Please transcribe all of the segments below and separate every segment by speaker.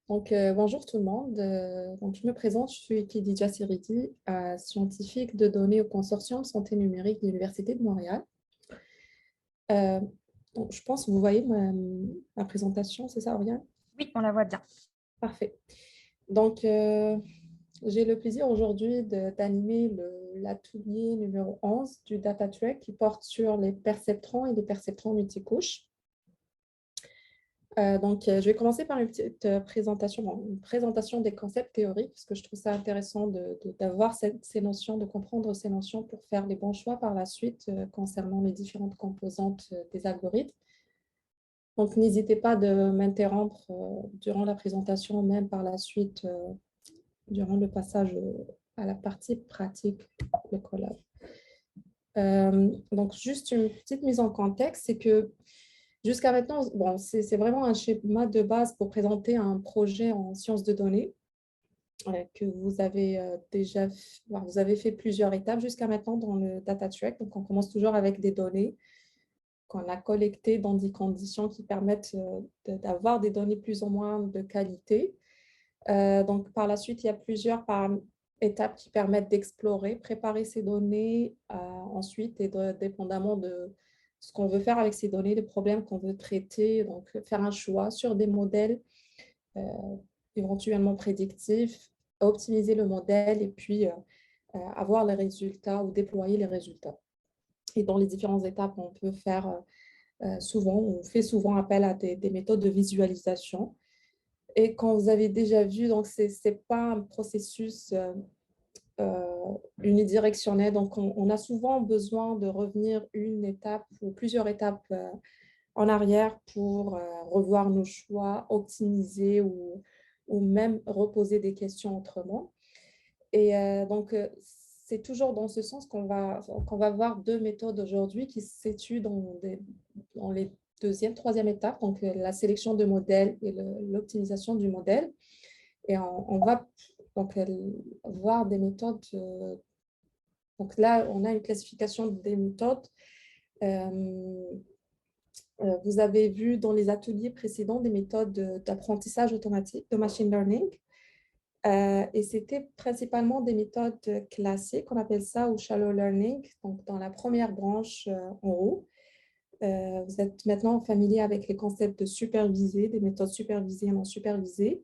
Speaker 1: Bonjour tout le monde. Je me présente, je suis Khadija Siridi, scientifique de données au consortium Santé numérique de l'Université de Montréal. Euh, je pense que vous voyez ma présentation, c'est ça, Oriane?
Speaker 2: Oui, on la voit bien.
Speaker 1: Parfait. Donc, euh, j'ai le plaisir aujourd'hui d'animer l'atelier numéro 11 du Data Track qui porte sur les perceptrons et les perceptrons multicouches. Je vais commencer par une petite présentation, une présentation des concepts théoriques, parce que je trouve ça intéressant d'avoir ces notions, de comprendre ces notions pour faire les bons choix par la suite concernant les différentes composantes des algorithmes. Donc, n'hésitez pas de m'interrompre durant la présentation, même par la suite, durant le passage à la partie pratique, le collab. Juste une petite mise en contexte, c'est que jusqu'à maintenant, bon, c'est vraiment un schéma de base pour présenter un projet en sciences de données que vous avez vous avez fait plusieurs étapes jusqu'à maintenant dans le data track. Donc, on commence toujours avec des données qu'on a collectées dans des conditions qui permettent d'avoir des données plus ou moins de qualité. Par la suite, il y a plusieurs étapes qui permettent d'explorer, préparer ces données ensuite et dépendamment de ce qu'on veut faire avec ces données, les problèmes qu'on veut traiter, donc faire un choix sur des modèles euh, éventuellement prédictifs, optimiser le modèle et puis avoir les résultats ou déployer les résultats. Et dans les différentes étapes, on peut faire on fait souvent appel à des méthodes de visualisation. Et quand vous avez déjà vu, donc ce n'est pas un processus unidirectionnel. Donc, on a souvent besoin de revenir une étape ou plusieurs étapes en arrière pour revoir nos choix, optimiser ou même reposer des questions autrement. C'est toujours dans ce sens qu'on va voir deux méthodes aujourd'hui qui se situent dans les deuxième, troisième étape, donc la sélection de modèles et l'optimisation du modèle. Et on va voir des méthodes. Donc là, on a une classification des méthodes. Vous avez vu dans les ateliers précédents des méthodes d'apprentissage automatique, de machine learning. Et c'était principalement des méthodes classiques, on appelle ça, ou shallow learning, donc dans la première branche en haut. Vous êtes maintenant familier avec les concepts de supervisé, des méthodes supervisées et non supervisées.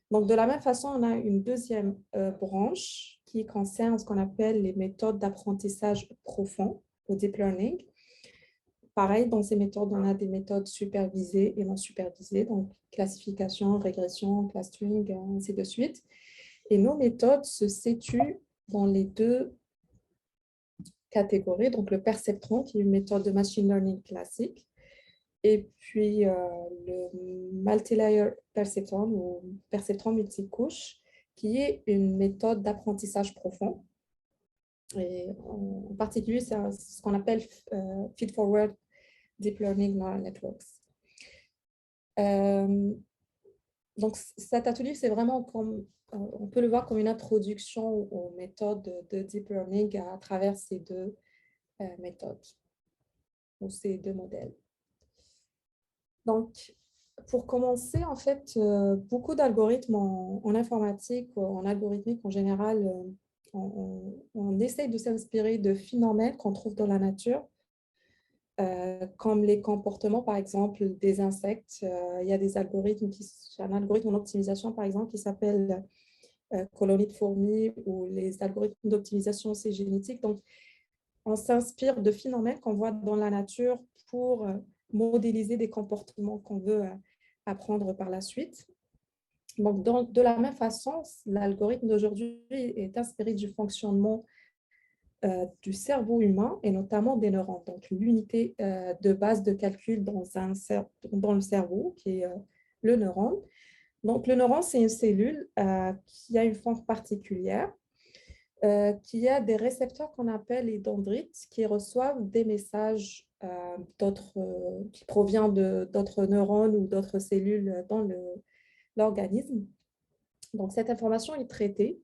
Speaker 1: Donc, de la même façon, on a une deuxième branche qui concerne ce qu'on appelle les méthodes d'apprentissage profond, au deep learning. Pareil, dans ces méthodes, on a des méthodes supervisées et non supervisées, donc classification, régression, clustering, ainsi de suite. Et nos méthodes se situent dans les deux catégories, donc le perceptron, qui est une méthode de machine learning classique, et puis le multilayer perceptron ou perceptron multicouche, qui est une méthode d'apprentissage profond. Et en particulier, c'est ce qu'on appelle feed-forward deep learning neural networks. Cet atelier, c'est vraiment comme, on peut le voir comme une introduction aux méthodes de deep learning à travers ces deux méthodes ou ces deux modèles. Donc, pour commencer, en fait, beaucoup d'algorithmes en informatique ou en algorithmique en général, on essaye de s'inspirer de phénomènes qu'on trouve dans la nature, comme les comportements, par exemple, des insectes. Il y a des algorithmes, un algorithme en optimisation, par exemple, qui s'appelle colonie de fourmis ou les algorithmes d'optimisation aussi génétique. Donc, on s'inspire de phénomènes qu'on voit dans la nature pour modéliser des comportements qu'on veut apprendre par la suite. Donc, de la même façon, l'algorithme d'aujourd'hui est inspiré du fonctionnement du cerveau humain et notamment des neurones. Donc, l'unité de base de calcul dans le cerveau, qui est le neurone. Donc, le neurone, c'est une cellule qui a une forme particulière, qui a des récepteurs qu'on appelle les dendrites, qui reçoivent des messages qui proviennent d'autres neurones ou d'autres cellules dans l'organisme. Donc, cette information est traitée.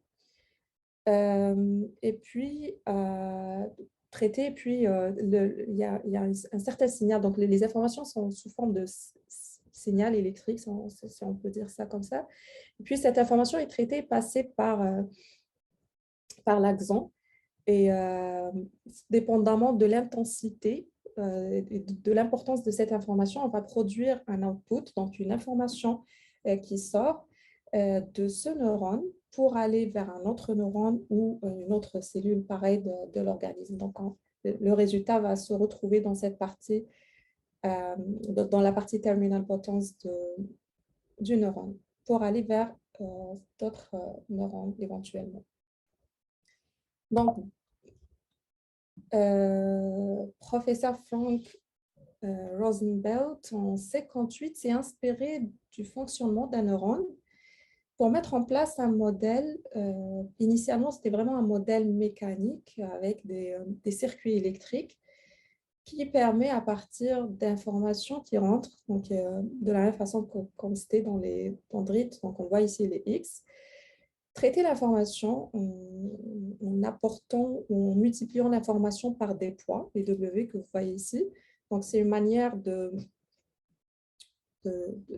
Speaker 1: Et puis, il y a un certain signal. Donc, les informations sont sous forme de signal électrique, si on peut dire ça comme ça. Et puis, cette information est traitée et passée par l'axon. Et dépendamment de l'intensité et de l'importance de cette information, on va produire un output, donc une information qui sort de ce neurone pour aller vers un autre neurone ou une autre cellule pareille de l'organisme. Donc, le résultat va se retrouver dans cette partie, dans la partie terminal potence du neurone pour aller vers d'autres neurones éventuellement. Donc, professeur Frank Rosenbelt, en 1958, s'est inspiré du fonctionnement d'un neurone pour mettre en place un modèle. Initialement, c'était vraiment un modèle mécanique avec des circuits électriques qui permet à partir d'informations qui rentrent, donc, de la même façon comme c'était dans les dendrites, donc on voit ici les X, traiter l'information en apportant ou en multipliant l'information par des poids, les W que vous voyez ici. Donc, c'est une manière de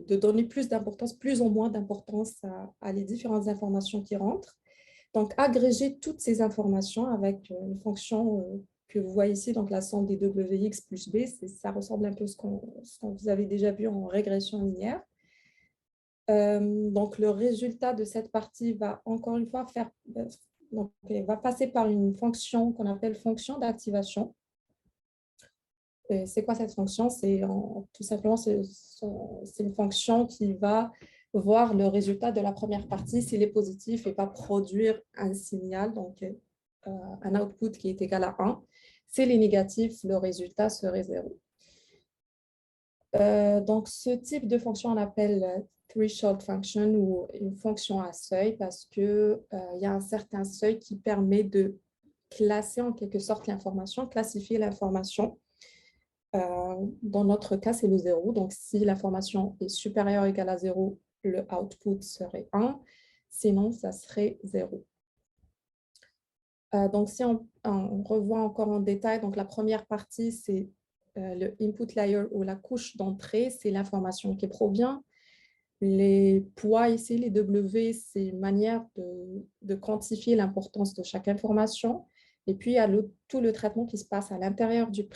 Speaker 1: donner plus d'importance, plus ou moins d'importance à les différentes informations qui rentrent. Donc, agréger toutes ces informations avec une fonction que vous voyez ici, donc la somme des WX plus B, ça ressemble un peu à ce que vous avez déjà vu en régression linéaire. Donc, le résultat de cette partie va encore une fois va passer par une fonction qu'on appelle fonction d'activation. C'est quoi cette fonction? Tout simplement, c'est une fonction qui va voir le résultat de la première partie s'il est positif et va produire un signal, donc un output qui est égal à 1. S'il est négatif, le résultat serait 0. Donc, ce type de fonction, on appelle threshold function ou une fonction à seuil parce qu'il y a un certain seuil qui permet de classer en quelque sorte l'information, classifier l'information. Dans notre cas, c'est le 0. Donc, si l'information est supérieure ou égale à 0, le output serait 1. Sinon, ça serait 0. Donc, si on revoit encore en détail, donc la première partie, c'est le input layer ou la couche d'entrée, c'est l'information qui provient. Les poids ici, les W, c'est une manière de quantifier l'importance de chaque information. Et puis, il y a tout le traitement qui se passe à l'intérieur du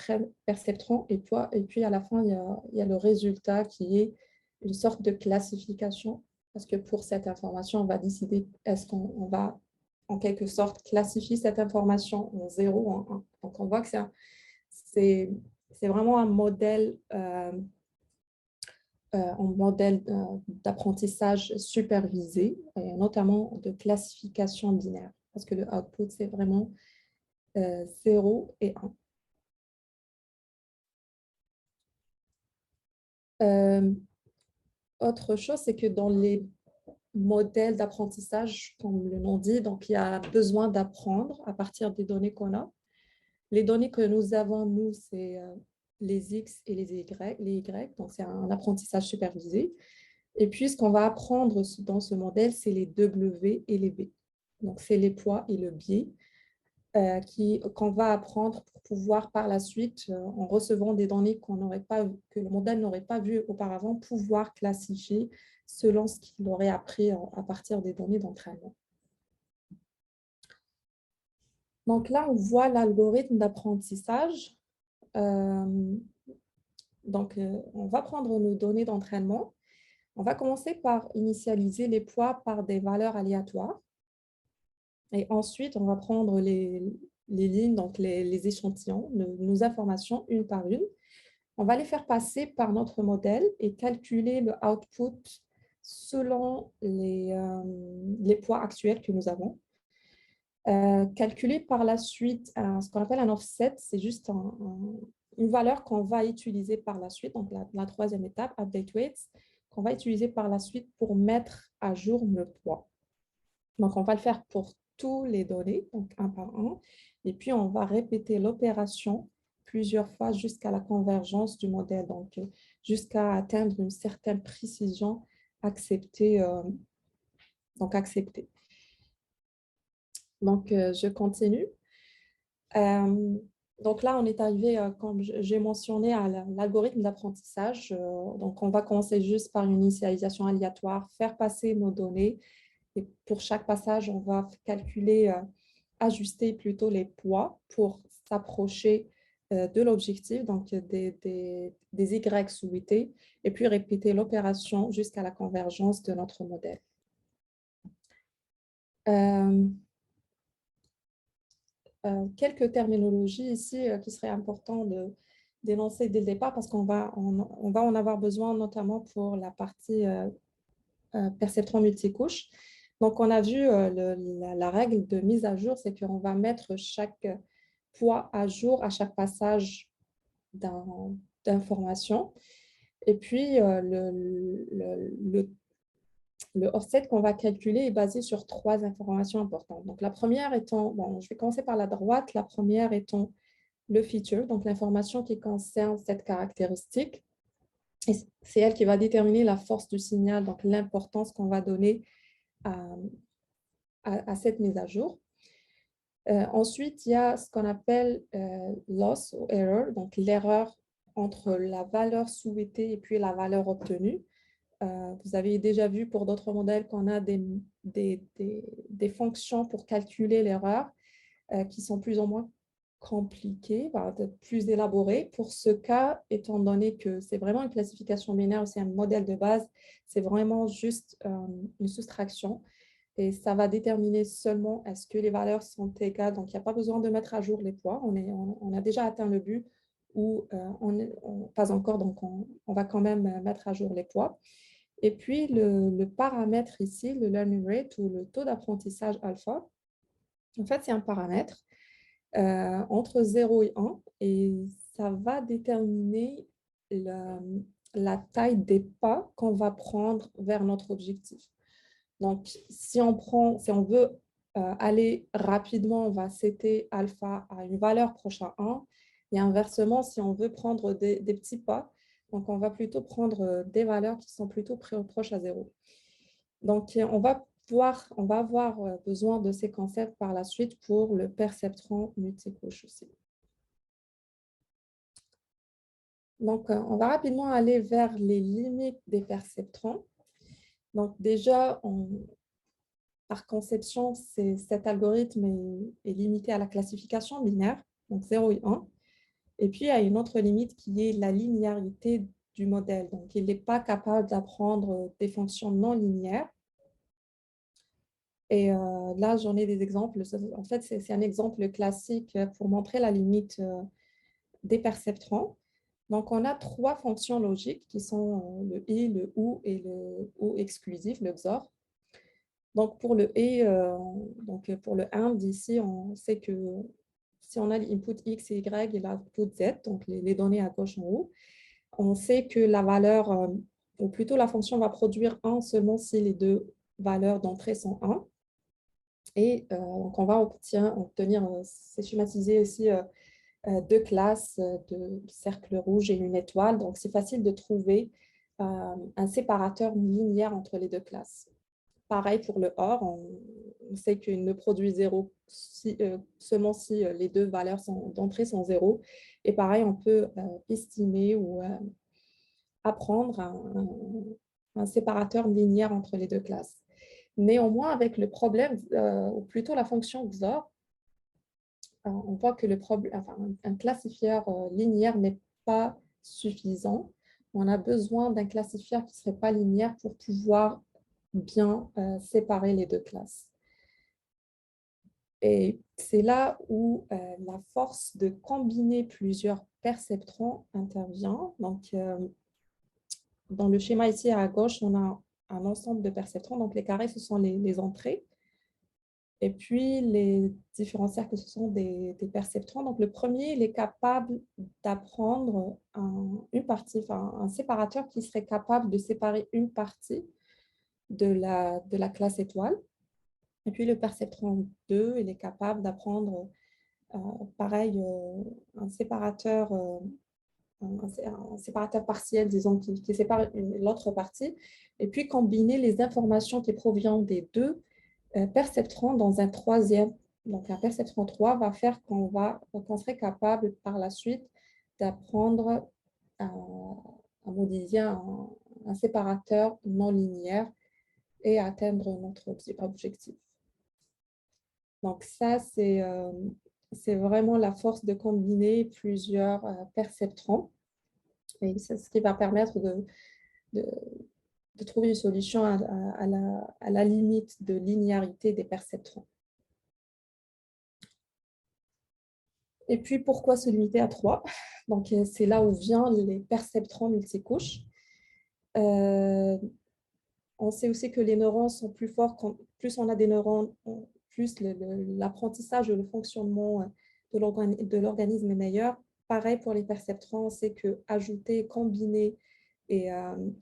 Speaker 1: perceptron. Et puis, à la fin, il y a le résultat qui est une sorte de classification. Parce que pour cette information, on va décider est-ce qu'on va, en quelque sorte, classifier cette information en 0 ou en 1. Donc, on voit que c'est vraiment un modèle d'apprentissage supervisé, et notamment de classification binaire, parce que le output, c'est vraiment 0 et 1. Autre chose, c'est que dans les modèles d'apprentissage, comme le nom dit, donc il y a besoin d'apprendre à partir des données qu'on a. Les données que nous avons, nous, c'est les X et les Y, donc c'est un apprentissage supervisé. Et puis, ce qu'on va apprendre dans ce modèle, c'est les W et les B. Donc, c'est les poids et le biais qu'on va apprendre pour pouvoir par la suite, en recevant des données que le modèle n'aurait pas vues auparavant, pouvoir classifier selon ce qu'il aurait appris à partir des données d'entraînement. Donc là, on voit l'algorithme d'apprentissage. Donc, on va prendre nos données d'entraînement. On va commencer par initialiser les poids par des valeurs aléatoires. Et ensuite, on va prendre les lignes, donc les échantillons, nos informations une par une. On va les faire passer par notre modèle et calculer le output selon les poids actuels que nous avons. Calculer par la suite ce qu'on appelle un offset, c'est juste une valeur qu'on va utiliser par la suite, donc la troisième étape, update weights, qu'on va utiliser par la suite pour mettre à jour le poids. Donc, on va le faire pour tous les données, donc un par un, et puis on va répéter l'opération plusieurs fois jusqu'à la convergence du modèle, donc jusqu'à atteindre une certaine précision acceptée. Donc, je continue. Donc là, on est arrivé, comme j'ai mentionné, à l'algorithme d'apprentissage. Donc, on va commencer juste par une initialisation aléatoire, faire passer nos données. Et pour chaque passage, on va calculer, ajuster plutôt les poids pour s'approcher de l'objectif, donc des Y souhaités, et puis répéter l'opération jusqu'à la convergence de notre modèle. Quelques terminologies ici qui seraient important d'énoncer dès le départ parce qu'on va, on va en avoir besoin notamment pour la partie perceptron multicouche. Donc, on a vu la règle de mise à jour, c'est qu'on va mettre chaque poids à jour à chaque passage d'information. Et puis, le offset qu'on va calculer est basé sur 3 informations importantes. Donc, la première étant, bon, je vais commencer par la droite, la première étant le feature, donc l'information qui concerne cette caractéristique. Et c'est elle qui va déterminer la force du signal, donc l'importance qu'on va donner à cette mise à jour. Ensuite, il y a ce qu'on appelle loss ou error, donc l'erreur entre la valeur souhaitée et puis la valeur obtenue. Vous avez déjà vu pour d'autres modèles qu'on a des fonctions pour calculer l'erreur qui sont plus ou moins compliquées, plus élaborées. Pour ce cas, étant donné que c'est vraiment une classification binaire, c'est un modèle de base, c'est vraiment juste une soustraction. Et ça va déterminer seulement est-ce que les valeurs sont égales. Donc, il n'y a pas besoin de mettre à jour les poids. On a déjà atteint le but ou pas encore. Donc, on va quand même mettre à jour les poids. Et puis, le paramètre ici, le learning rate ou le taux d'apprentissage alpha, en fait, c'est un paramètre entre 0 et 1 et ça va déterminer la taille des pas qu'on va prendre vers notre objectif. Donc, si on veut aller rapidement, on va setter alpha à une valeur proche à 1 et inversement, si on veut prendre des petits pas, donc on va plutôt prendre des valeurs qui sont plutôt proches à 0. Donc, on va avoir besoin de ces concepts par la suite pour le perceptron multicouche aussi. Donc, on va rapidement aller vers les limites des perceptrons. Donc, déjà, par conception, cet algorithme est limité à la classification binaire, donc 0 et 1. Et puis, il y a une autre limite qui est la linéarité du modèle. Donc, il n'est pas capable d'apprendre des fonctions non linéaires. Et là, j'en ai des exemples. En fait, c'est un exemple classique pour montrer la limite des perceptrons. Donc, on a 3 fonctions logiques qui sont le i, le ou et le ou exclusif, le XOR. Donc, pour le et, donc pour le AND, ici, on sait que si on a l'input x et y et l'output z, donc les données à gauche en haut, on sait que la valeur, ou plutôt la fonction va produire 1 seulement si les deux valeurs d'entrée sont 1. Et donc, on va obtenir, c'est schématisé aussi, 2 classes de cercle rouge et une étoile. Donc, c'est facile de trouver un séparateur linéaire entre les 2 classes. Pareil pour le OR, on sait qu'il ne produit 0 seulement si les deux valeurs d'entrée sont 0. Et pareil, on peut estimer ou apprendre un séparateur linéaire entre les 2 classes. Néanmoins, avec le problème, ou plutôt la fonction XOR, on voit que un classifieur linéaire n'est pas suffisant. On a besoin d'un classifieur qui ne serait pas linéaire pour pouvoir bien séparer les 2 classes. Et c'est là où la force de combiner plusieurs perceptrons intervient. Donc, dans le schéma ici à gauche, on a un ensemble de perceptrons. Donc, les carrés, ce sont les entrées. Et puis, les différents cercles, ce sont des perceptrons. Donc, le premier, il est capable d'apprendre une partie, un séparateur qui serait capable de séparer une partie de la classe étoile. Et puis, le perceptron 2, il est capable d'apprendre, pareil, un séparateur partiel, disons, qui sépare l'autre partie, et puis combiner les informations qui proviennent des deux perceptrons dans un troisième donc un perceptron 3 va faire qu'on serait capable par la suite d'apprendre à modéliser un séparateur non linéaire et atteindre notre objectif. Donc ça, c'est vraiment la force de combiner plusieurs perceptrons. Et c'est ce qui va permettre de trouver une solution à la limite de linéarité des perceptrons. Et puis, pourquoi se limiter à 3? Donc, c'est là où viennent les perceptrons multicouches. On sait aussi que les neurones sont plus forts, plus on a des neurones, plus l'apprentissage et le fonctionnement de l'organisme est meilleur. Pareil pour les perceptrons, on sait que ajouter, combiner et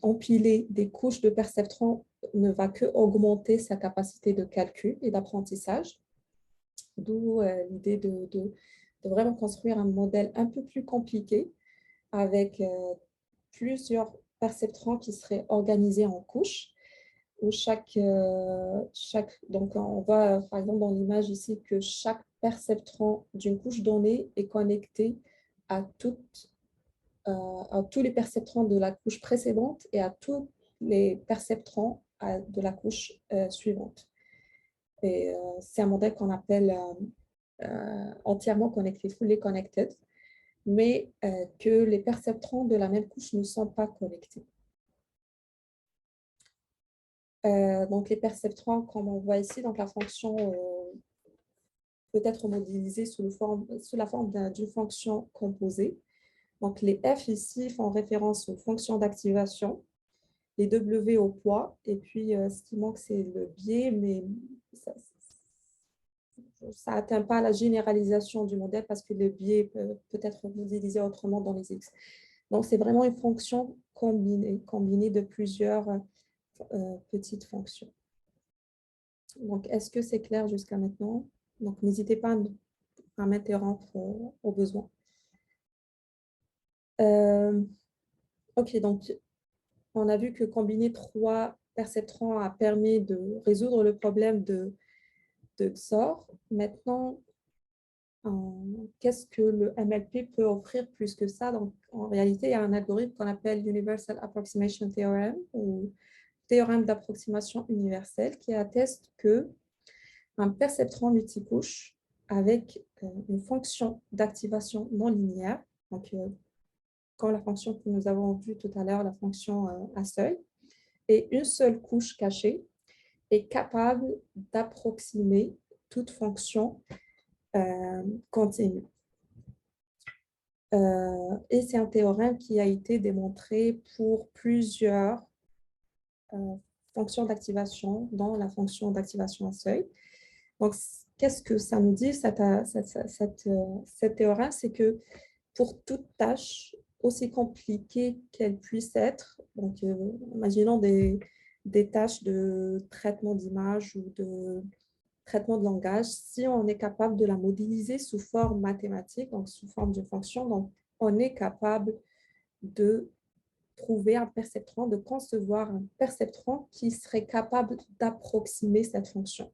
Speaker 1: empiler des couches de perceptrons ne va que augmenter sa capacité de calcul et d'apprentissage. D'où l'idée de vraiment construire un modèle un peu plus compliqué avec plusieurs perceptrons qui seraient organisés en couches où donc on voit par exemple dans l'image ici que chaque perceptron d'une couche donnée est connecté à tous les perceptrons de la couche précédente et à tous les perceptrons de la couche suivante. Et c'est un modèle qu'on appelle entièrement connecté, fully connected, mais que les perceptrons de la même couche ne sont pas connectés. Donc, les perceptrons, comme on voit ici, donc la fonction peut être modélisée sous la forme d'une fonction composée. Donc, les F ici font référence aux fonctions d'activation, les W au poids, et puis ce qui manque, c'est le biais, mais ça n'atteint pas la généralisation du modèle parce que le biais peut être modélisé autrement dans les X. Donc, c'est vraiment une fonction combinée de plusieurs petites fonctions. Donc, est-ce que c'est clair jusqu'à maintenant? Donc, n'hésitez pas à m'interrompre au besoin. OK, donc, on a vu que combiner 3 perceptrons a permis de résoudre le problème de XOR. Maintenant, qu'est-ce que le MLP peut offrir plus que ça? Donc, en réalité, il y a un algorithme qu'on appelle Universal Approximation Theorem ou théorème d'approximation universelle qui atteste que un perceptron multicouche avec une fonction d'activation non linéaire, donc comme la fonction que nous avons vue tout à l'heure, la fonction à seuil, et une seule couche cachée est capable d'approximer toute fonction continue. Et c'est un théorème qui a été démontré pour plusieurs fonctions d'activation, dont la fonction d'activation à seuil. Donc, qu'est-ce que ça nous dit, cette théorème? C'est que pour toute tâche, aussi compliquée qu'elle puisse être, donc imaginons des tâches de traitement d'image ou de traitement de langage, si on est capable de la modéliser sous forme mathématique, donc sous forme d'une fonction, donc on est capable de trouver un perceptron, de concevoir un perceptron qui serait capable d'approximer cette fonction.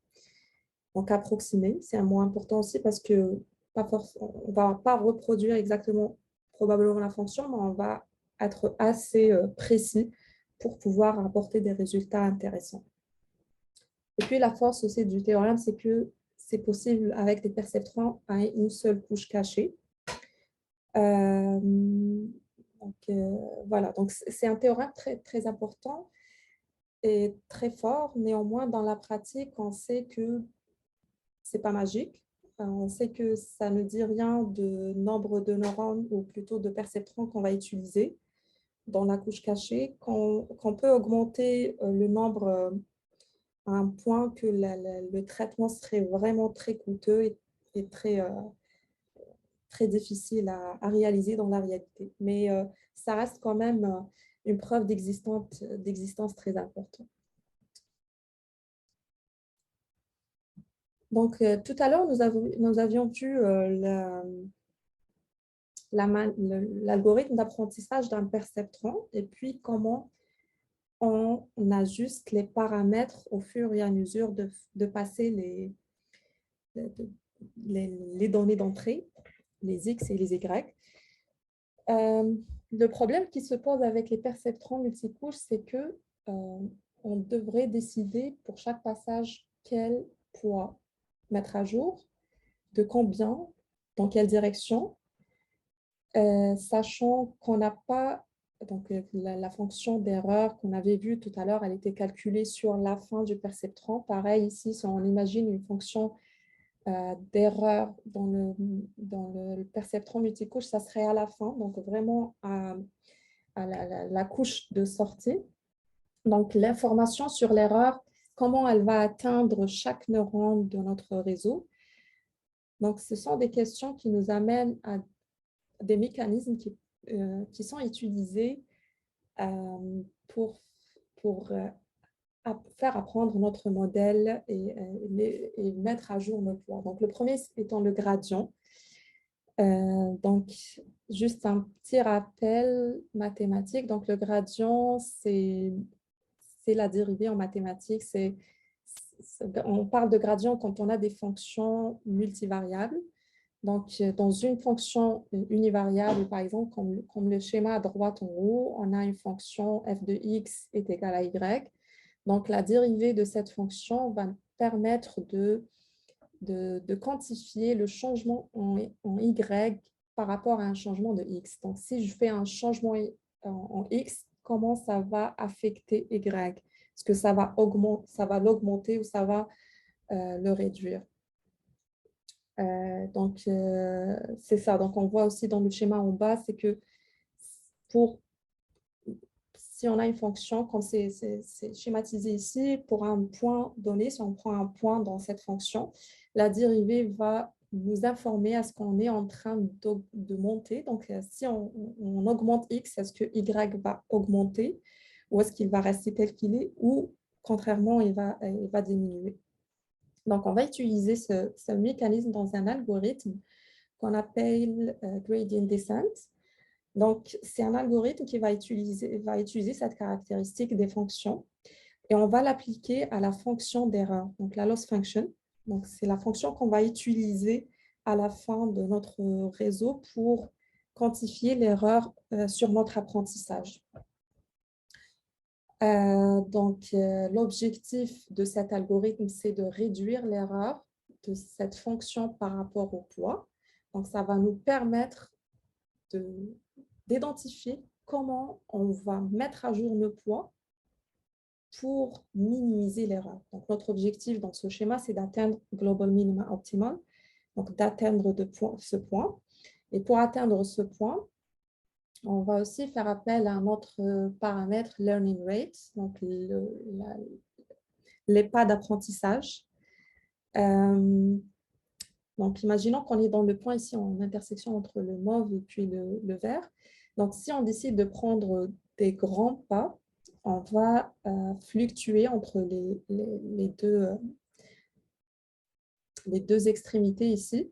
Speaker 1: Donc, approximer, c'est un mot important aussi parce que on ne va pas reproduire exactement probablement la fonction, mais on va être assez précis pour pouvoir apporter des résultats intéressants. Et puis, la force aussi du théorème, c'est que c'est possible avec des perceptrons à une seule couche cachée. Voilà, donc c'est un théorème très, très important et très fort. Néanmoins, dans la pratique, on sait que ce n'est pas magique. On sait que ça ne dit rien de nombre de neurones ou plutôt de perceptrons qu'on va utiliser dans la couche cachée, qu'on peut augmenter le nombre à un point que le traitement serait vraiment très coûteux et très, très difficile à réaliser dans la réalité. Mais ça reste quand même une preuve d'existence très importante. Donc, tout à l'heure, nous avions vu l'algorithme d'apprentissage d'un perceptron et puis comment on ajuste les paramètres au fur et à mesure de passer les données d'entrée, les X et les Y. Le problème qui se pose avec les perceptrons multicouches, c'est que on devrait décider pour chaque passage quel poids mettre à jour, de combien, dans quelle direction, sachant qu'on n'a pas, donc la fonction d'erreur qu'on avait vue tout à l'heure, elle était calculée sur la fin du perceptron. Pareil ici, si on imagine une fonction d'erreur dans le perceptron multicouche, ça serait à la fin, donc vraiment à la couche de sortie. Donc, l'information sur l'erreur, comment elle va atteindre chaque neurone de notre réseau. Donc, ce sont des questions qui nous amènent à des mécanismes qui sont utilisés pour, pour faire apprendre notre modèle et mettre à jour nos poids. Donc, le premier étant le gradient. Donc, juste un petit rappel mathématique. Donc, le gradient, c'est la dérivée en mathématiques. On parle de gradient quand on a des fonctions multivariables. Donc, dans une fonction univariable, par exemple, comme le schéma à droite en haut, on a une fonction f de x est égale à y. Donc, la dérivée de cette fonction va permettre de quantifier le changement en y par rapport à un changement de x. Donc, si je fais un changement en x, comment ça va affecter y? Est-ce que ça va l'augmenter ou ça va le réduire? C'est ça. Donc, on voit aussi dans le schéma en bas, c'est que si on a une fonction, comme c'est schématisé ici, pour un point donné, si on prend un point dans cette fonction, la dérivée va nous informer à ce qu'on est en train de monter. Donc, si on augmente x, est-ce que y va augmenter ou est-ce qu'il va rester tel qu'il est ou contrairement, il va diminuer. Donc, on va utiliser ce mécanisme dans un algorithme qu'on appelle gradient descent. Donc, c'est un algorithme qui va utiliser cette caractéristique des fonctions et on va l'appliquer à la fonction d'erreur, donc la loss function. Donc, c'est la fonction qu'on va utiliser à la fin de notre réseau pour quantifier l'erreur sur notre apprentissage. L'objectif de cet algorithme, c'est de réduire l'erreur de cette fonction par rapport au poids. Donc, ça va nous permettre d'identifier comment on va mettre à jour le poids pour minimiser l'erreur. Donc, notre objectif dans ce schéma, c'est d'atteindre Global Minima Optimal, donc d'atteindre ce point. Et pour atteindre ce point, on va aussi faire appel à un autre paramètre, Learning Rate, donc les pas d'apprentissage. Donc, imaginons qu'on est dans le point ici en intersection entre le mauve et puis le vert. Donc, si on décide de prendre des grands pas, on va fluctuer entre les deux extrémités ici,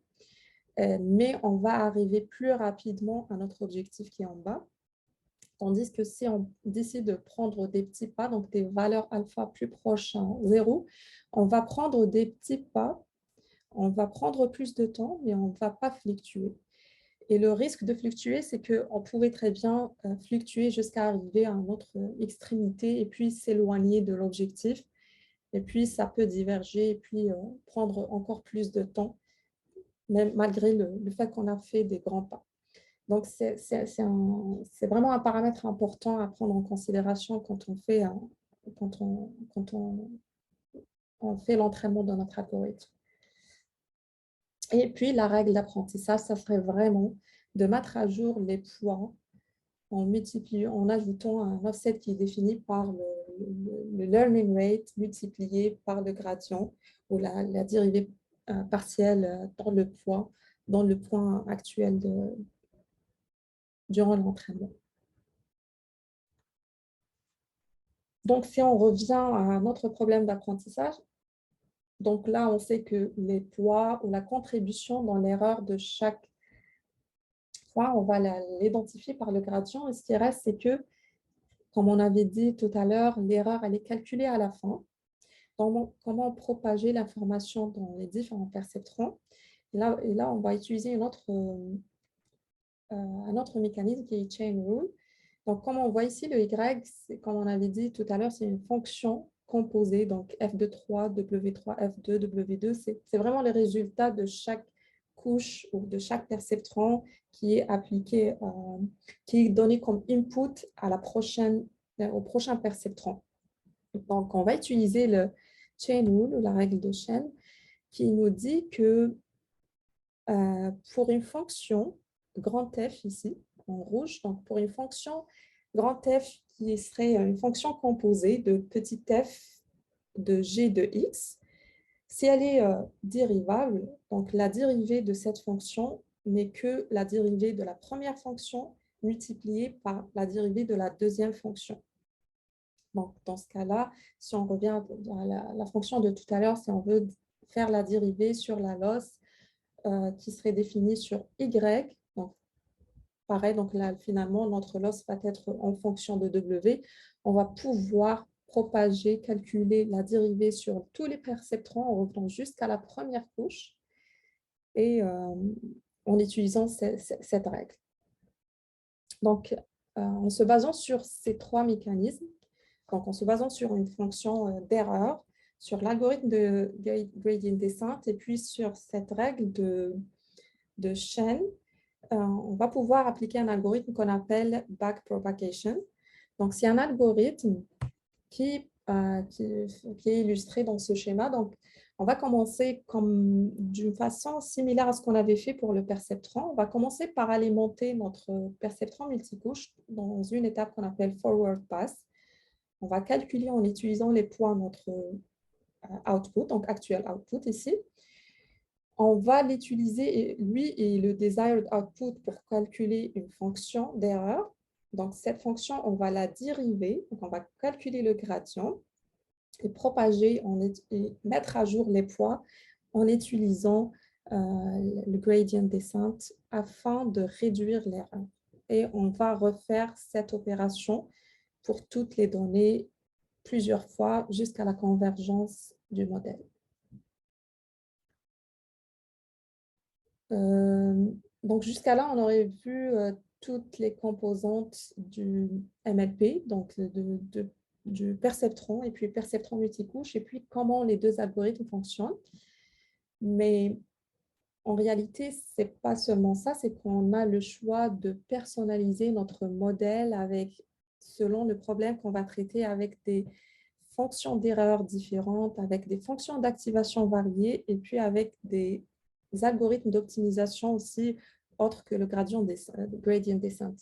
Speaker 1: mais on va arriver plus rapidement à notre objectif qui est en bas. Tandis que si on décide de prendre des petits pas, donc des valeurs alpha plus proches à 0, on va prendre des petits pas, on va prendre plus de temps, mais on ne va pas fluctuer. Et le risque de fluctuer, c'est qu'on pouvait très bien fluctuer jusqu'à arriver à notre extrémité et puis s'éloigner de l'objectif. Et puis, ça peut diverger et puis prendre encore plus de temps, même malgré le fait qu'on a fait des grands pas. Donc, c'est vraiment un paramètre important à prendre en considération quand on fait l'entraînement de notre algorithme. Et puis, la règle d'apprentissage, ça serait vraiment de mettre à jour les poids en ajoutant un offset qui est défini par le learning rate multiplié par le gradient ou la dérivée partielle dans le point actuel durant l'entraînement. Donc, si on revient à notre problème d'apprentissage, donc là, on sait que les poids ou la contribution dans l'erreur de chaque point, on va l'identifier par le gradient. Et ce qui reste, c'est que, comme on avait dit tout à l'heure, l'erreur, elle est calculée à la fin. Comment propager l'information dans les différents perceptrons. Et là, on va utiliser un autre mécanisme qui est chain rule. Donc, comme on voit ici, le Y, comme on avait dit tout à l'heure, c'est une fonction composée, donc f de 3, W3, F2, W2, c'est vraiment le résultat de chaque couche ou de chaque perceptron qui est appliqué, qui est donné comme input à au prochain perceptron. Donc, on va utiliser le chain rule, ou la règle de chaîne, qui nous dit que pour une fonction grand F ici, en rouge, donc pour une fonction grand F qui serait une fonction composée de petit f de g de x, si elle est dérivable, donc la dérivée de cette fonction n'est que la dérivée de la première fonction multipliée par la dérivée de la deuxième fonction. Donc, dans ce cas-là, si on revient à la fonction de tout à l'heure, si on veut faire la dérivée sur la loss qui serait définie sur y, donc pareil, donc là, finalement, notre loss va être en fonction de w. On va pouvoir propager, calculer la dérivée sur tous les perceptrons en revenant jusqu'à la première couche et en utilisant cette règle. Donc, en se basant sur ces trois mécanismes, donc en se basant sur une fonction d'erreur, sur l'algorithme de gradient descent et puis sur cette règle de chaîne, on va pouvoir appliquer un algorithme qu'on appelle backpropagation. Donc, c'est un algorithme qui est illustré dans ce schéma. Donc, on va commencer d'une façon similaire à ce qu'on avait fait pour le perceptron. On va commencer par alimenter notre perceptron multicouche dans une étape qu'on appelle forward pass. On va calculer en utilisant les points notre output, donc actuel output ici. On va l'utiliser, lui et le desired output, pour calculer une fonction d'erreur. Donc, cette fonction, on va la dériver. Donc, on va calculer le gradient et propager, et mettre à jour les poids en utilisant le gradient descent afin de réduire l'erreur. Et on va refaire cette opération pour toutes les données plusieurs fois jusqu'à la convergence du modèle. Donc, jusqu'à là, on aurait vu toutes les composantes du MLP, donc du perceptron et puis perceptron multicouche, et puis comment les deux algorithmes fonctionnent. Mais en réalité, ce n'est pas seulement ça, c'est qu'on a le choix de personnaliser notre modèle selon le problème qu'on va traiter, avec des fonctions d'erreur différentes, avec des fonctions d'activation variées, et puis avec des algorithmes d'optimisation aussi autres que le gradient descent.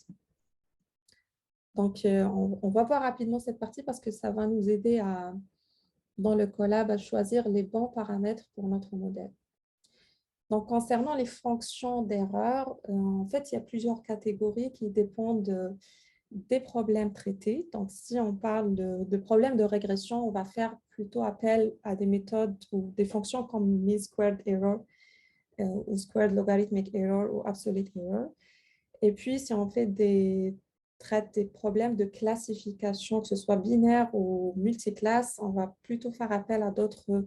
Speaker 1: Donc, on va voir rapidement cette partie parce que ça va nous aider dans le Colab à choisir les bons paramètres pour notre modèle. Donc, concernant les fonctions d'erreur, en fait, il y a plusieurs catégories qui dépendent des problèmes traités. Donc, si on parle de problèmes de régression, on va faire plutôt appel à des méthodes ou des fonctions comme mean squared error ou squared logarithmic error ou absolute error. Et puis, si on traite des problèmes de classification, que ce soit binaire ou multiclasse, on va plutôt faire appel à d'autres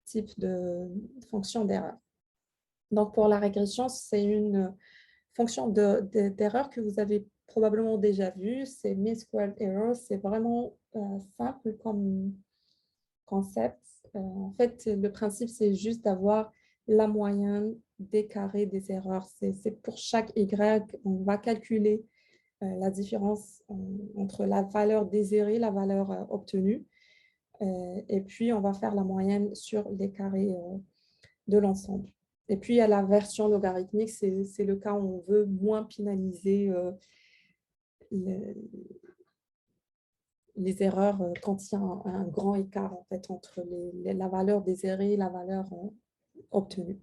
Speaker 1: types de fonctions d'erreur. Donc, pour la régression, c'est une fonction d'erreur que vous avez probablement déjà vue. C'est mean squared error. C'est vraiment simple comme concept. En fait, le principe, c'est juste d'avoir la moyenne des carrés des erreurs. C'est pour chaque Y, on va calculer la différence entre la valeur désirée et la valeur obtenue. Et puis, on va faire la moyenne sur les carrés de l'ensemble. Et puis, il y a la version logarithmique, c'est le cas où on veut moins pénaliser les erreurs quand il y a un grand écart en fait, entre la valeur désirée et la valeur obtenue.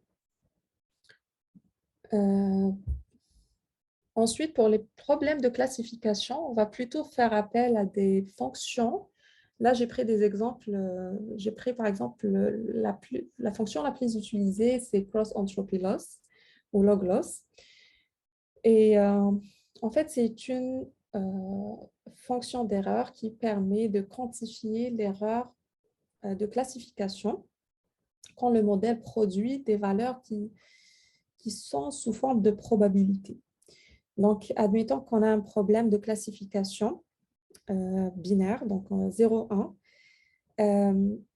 Speaker 1: Ensuite, pour les problèmes de classification, on va plutôt faire appel à des fonctions. Là, j'ai pris des exemples. J'ai pris par exemple la fonction la plus utilisée, c'est cross entropy loss ou log loss. Et en fait, c'est une fonction d'erreur qui permet de quantifier l'erreur de classification quand le modèle produit des valeurs qui sont sous forme de probabilité. Donc, admettons qu'on a un problème de classification binaire, donc 0-1.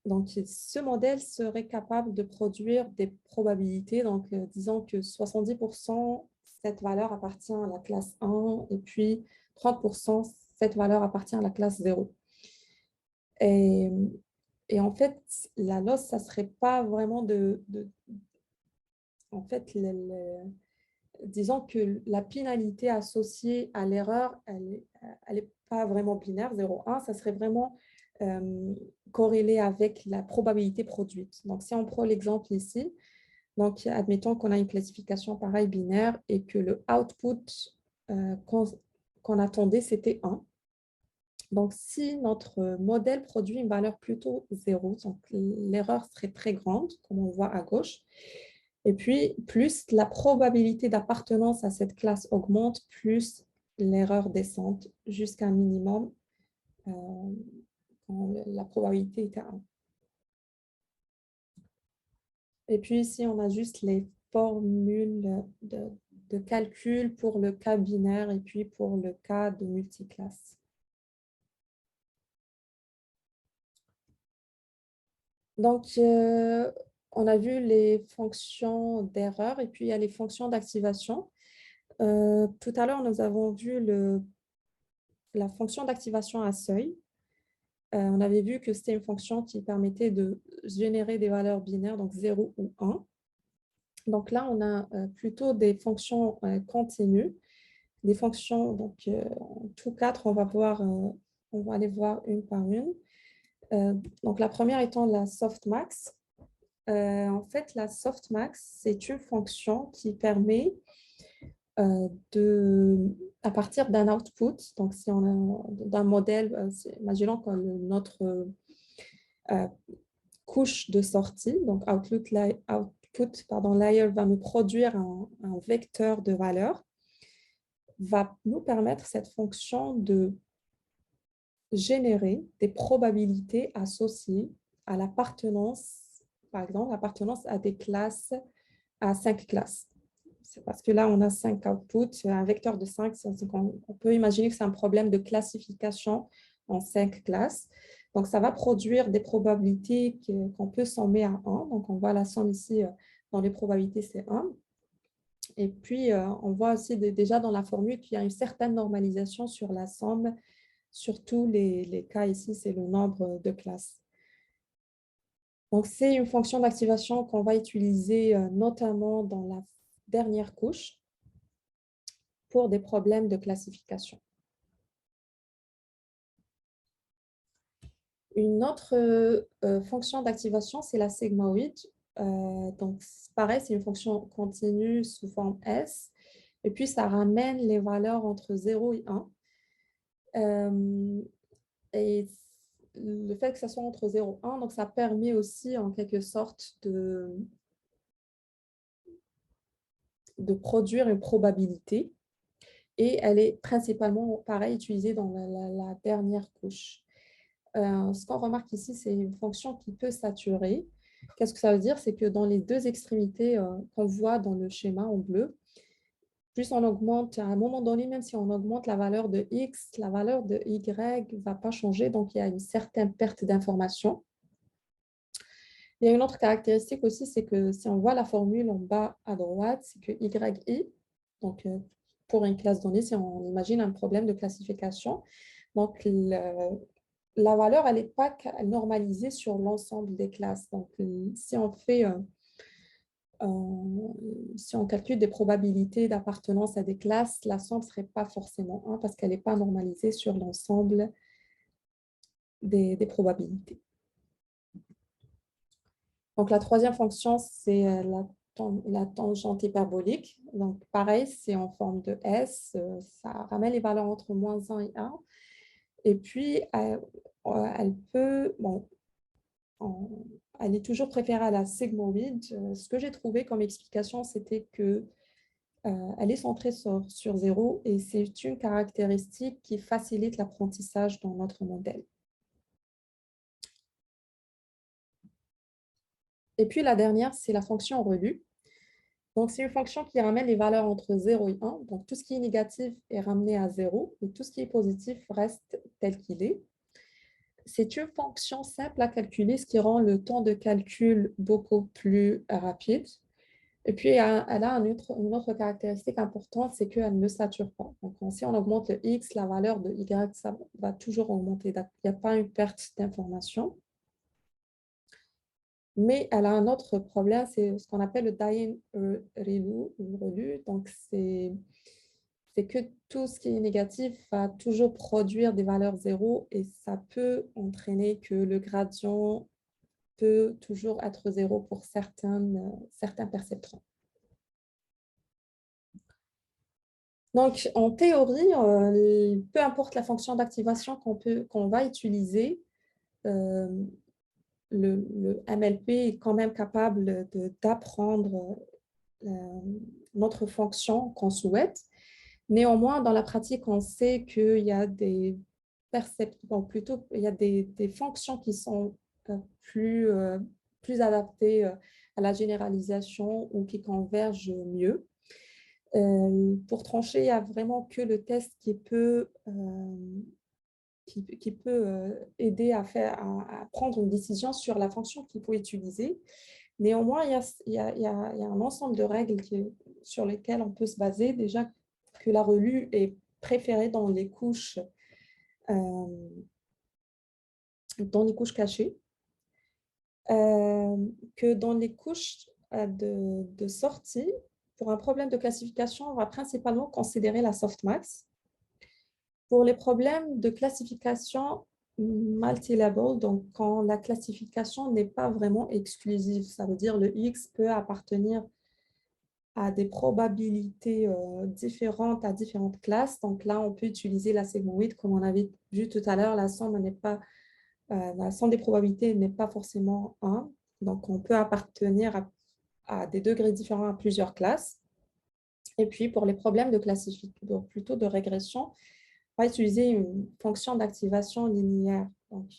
Speaker 1: Donc, ce modèle serait capable de produire des probabilités. Donc, disons que 70%, cette valeur appartient à la classe 1 et puis 30%, cette valeur appartient à la classe 0. Et, en fait, la loss, ça ne serait pas vraiment en fait, disons que la pénalité associée à l'erreur, elle n'est pas vraiment binaire, 0,1, ça serait vraiment corrélé avec la probabilité produite. Donc, si on prend l'exemple ici, donc admettons qu'on a une classification pareille binaire et que le output qu'on attendait, c'était 1. Donc, si notre modèle produit une valeur plutôt 0, donc l'erreur serait très grande, comme on voit à gauche. Et puis, plus la probabilité d'appartenance à cette classe augmente, plus l'erreur descend jusqu'à un minimum quand la probabilité est à 1. Et puis, ici, on a juste les formules de calcul pour le cas binaire et puis pour le cas de multiclasse. Donc, on a vu les fonctions d'erreur et puis il y a les fonctions d'activation. Tout à l'heure, nous avons vu la fonction d'activation à seuil. On avait vu que c'était une fonction qui permettait de générer des valeurs binaires, donc 0 ou 1. Donc là, on a plutôt des fonctions continues, des fonctions, donc en tout 4, on va aller voir une par une. Donc la première étant la softmax. En fait, la softmax, c'est une fonction qui permet à partir d'un output, donc si on a d'un modèle, imaginons que notre couche de sortie, donc output layer va nous produire un vecteur de valeur, va nous permettre cette fonction de générer des probabilités associées à l'appartenance, par exemple, l'appartenance à des classes, à 5 classes. C'est parce que là, on a 5 outputs, un vecteur de 5, on peut imaginer que c'est un problème de classification en 5 classes. Donc, ça va produire des probabilités qu'on peut sommer à 1. Donc, on voit la somme ici dans les probabilités, c'est 1. Et puis, on voit aussi déjà dans la formule qu'il y a une certaine normalisation sur la somme. Sur tous les cas ici, c'est le nombre de classes. Donc, c'est une fonction d'activation qu'on va utiliser notamment dans la dernière couche pour des problèmes de classification. Une autre fonction d'activation, c'est la sigmoid. Donc, pareil, c'est une fonction continue sous forme S. Et puis, ça ramène les valeurs entre 0 et 1. Et le fait que ça soit entre 0 et 1, donc ça permet aussi en quelque sorte de produire une probabilité. Et elle est principalement, pareil, utilisée dans la dernière couche. Ce qu'on remarque ici, c'est une fonction qui peut saturer. Qu'est-ce que ça veut dire? C'est que dans les deux extrémités qu'on voit dans le schéma en bleu, plus on augmente, à un moment donné, même si on augmente la valeur de X, la valeur de Y ne va pas changer, donc il y a une certaine perte d'information. Il y a une autre caractéristique aussi, c'est que si on voit la formule en bas à droite, c'est que YI, donc pour une classe donnée, si on imagine un problème de classification, donc la valeur, elle n'est pas normalisée sur l'ensemble des classes. Donc, si on si on calcule des probabilités d'appartenance à des classes, la somme ne serait pas forcément 1 parce qu'elle n'est pas normalisée sur l'ensemble des probabilités. Donc, la troisième fonction, c'est la tangente hyperbolique. Donc, pareil, c'est en forme de S. Ça ramène les valeurs entre -1 et 1. Et puis, elle peut, bon, elle est toujours préférée à la sigmoid. Ce que j'ai trouvé comme explication, c'était que elle est centrée sur 0 et c'est une caractéristique qui facilite l'apprentissage dans notre modèle. Et puis la dernière, c'est la fonction relue. Donc, c'est une fonction qui ramène les valeurs entre 0 et 1. Donc, tout ce qui est négatif est ramené à 0 et tout ce qui est positif reste tel qu'il est. C'est une fonction simple à calculer, ce qui rend le temps de calcul beaucoup plus rapide. Et puis, elle a une autre caractéristique importante, c'est qu'elle ne sature pas. Donc, si on augmente le x, la valeur de y, ça va toujours augmenter. Il n'y a pas une perte d'information. Mais elle a un autre problème, c'est ce qu'on appelle le die-in relu. Donc, c'est que tout ce qui est négatif va toujours produire des valeurs zéro et ça peut entraîner que le gradient peut toujours être zéro pour certains perceptrons. Donc, en théorie, peu importe la fonction d'activation qu'on va utiliser, euh, le MLP est quand même capable d'apprendre notre fonction qu'on souhaite. Néanmoins, dans la pratique, on sait qu'il y a des plutôt, il y a des fonctions qui sont plus, plus adaptées à la généralisation ou qui convergent mieux. Pour trancher, il n'y a vraiment que le test qui peut aider à prendre une décision sur la fonction qu'il faut utiliser. Néanmoins, il y a un ensemble de règles sur lesquelles on peut se baser. Déjà que la relue est préférée euh, dans les couches cachées, que dans les couches de sortie, pour un problème de classification, on va principalement considérer la softmax. Pour les problèmes de classification multi-level, donc quand la classification n'est pas vraiment exclusive, ça veut dire le X peut appartenir à des probabilités différentes à différentes classes. Donc là, on peut utiliser la sigmoïde, comme on avait vu tout à l'heure, la somme des probabilités n'est pas forcément 1. Donc, on peut appartenir à des degrés différents à plusieurs classes. Et puis, pour les problèmes de classification, plutôt de régression, on va utiliser une fonction d'activation linéaire. Donc,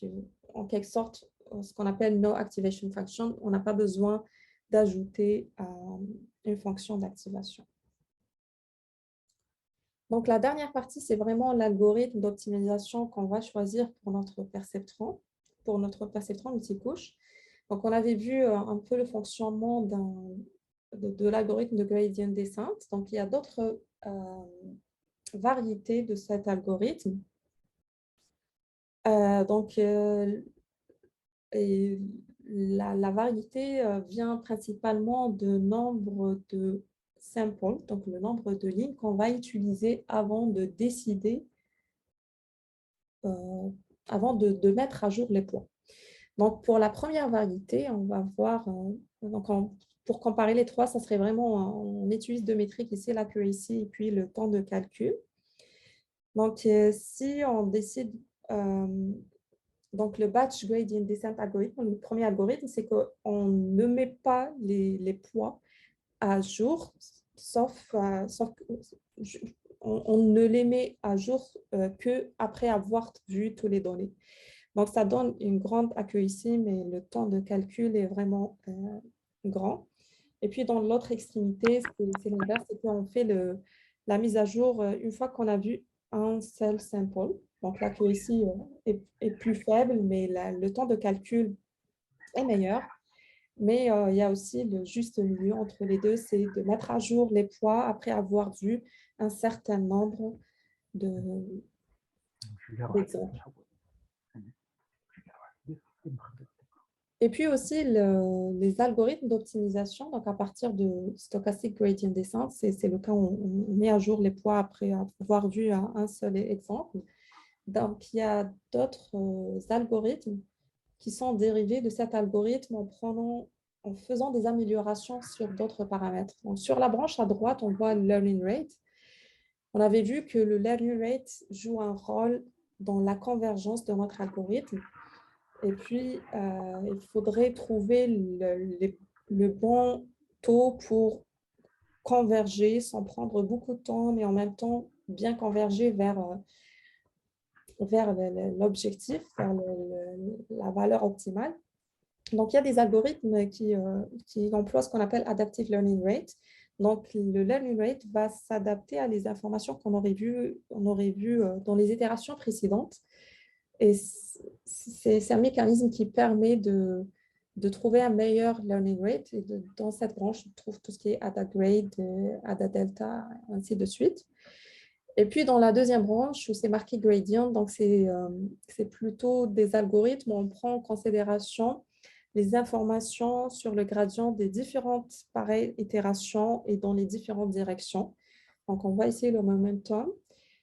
Speaker 1: en quelque sorte, ce qu'on appelle no activation function, on n'a pas besoin d'ajouter une fonction d'activation. Donc, la dernière partie, c'est vraiment l'algorithme d'optimisation qu'on va choisir pour notre perceptron multicouche. Donc, on avait vu un peu le fonctionnement de l'algorithme de gradient descent. Donc, il y a d'autres variétés de cet algorithme. Et la variété vient principalement de nombre de samples, donc le nombre de lignes qu'on va utiliser avant de décider, avant de mettre à jour les points. Donc, pour la première variété, on va voir, pour comparer les trois, ça serait vraiment, on utilise deux métriques ici, l'accuracy et puis le temps de calcul. Donc, si on décide, donc le batch gradient descent algorithme, le premier algorithme, c'est qu'on ne met pas les poids à jour, sauf on ne les met à jour qu'après avoir vu tous les données. Donc, ça donne une grande accuracy, mais le temps de calcul est vraiment grand. Et puis, dans l'autre extrémité, c'est l'inverse, c'est qu'on fait la mise à jour une fois qu'on a vu un seul sample. Donc, l'accuracy est plus faible, mais le temps de calcul est meilleur. Mais il y a aussi le juste milieu entre les deux, c'est de mettre à jour les poids après avoir vu un certain nombre d'exemples. Et puis aussi les algorithmes d'optimisation, donc à partir de stochastic gradient descent, c'est le cas où on met à jour les poids après avoir vu un seul exemple. Donc il y a d'autres algorithmes qui sont dérivés de cet algorithme en faisant des améliorations sur d'autres paramètres. Donc, sur la branche à droite, on voit le learning rate. On avait vu que le learning rate joue un rôle dans la convergence de notre algorithme. Et puis, il faudrait trouver le bon taux pour converger sans prendre beaucoup de temps, mais en même temps bien converger vers l'objectif, vers la valeur optimale. Donc, il y a des algorithmes qui emploient ce qu'on appelle Adaptive Learning Rate. Donc, le learning rate va s'adapter à les informations qu'on aurait vues dans les itérations précédentes. Et c'est un mécanisme qui permet de trouver un meilleur learning rate. Et dans cette branche, on trouve tout ce qui est AdaGrade, AdaDelta, ainsi de suite. Et puis, dans la deuxième branche, où c'est marqué gradient, donc c'est plutôt des algorithmes où on prend en considération les informations sur le gradient des différentes pareilles itérations et dans les différentes directions. Donc, on voit ici le momentum.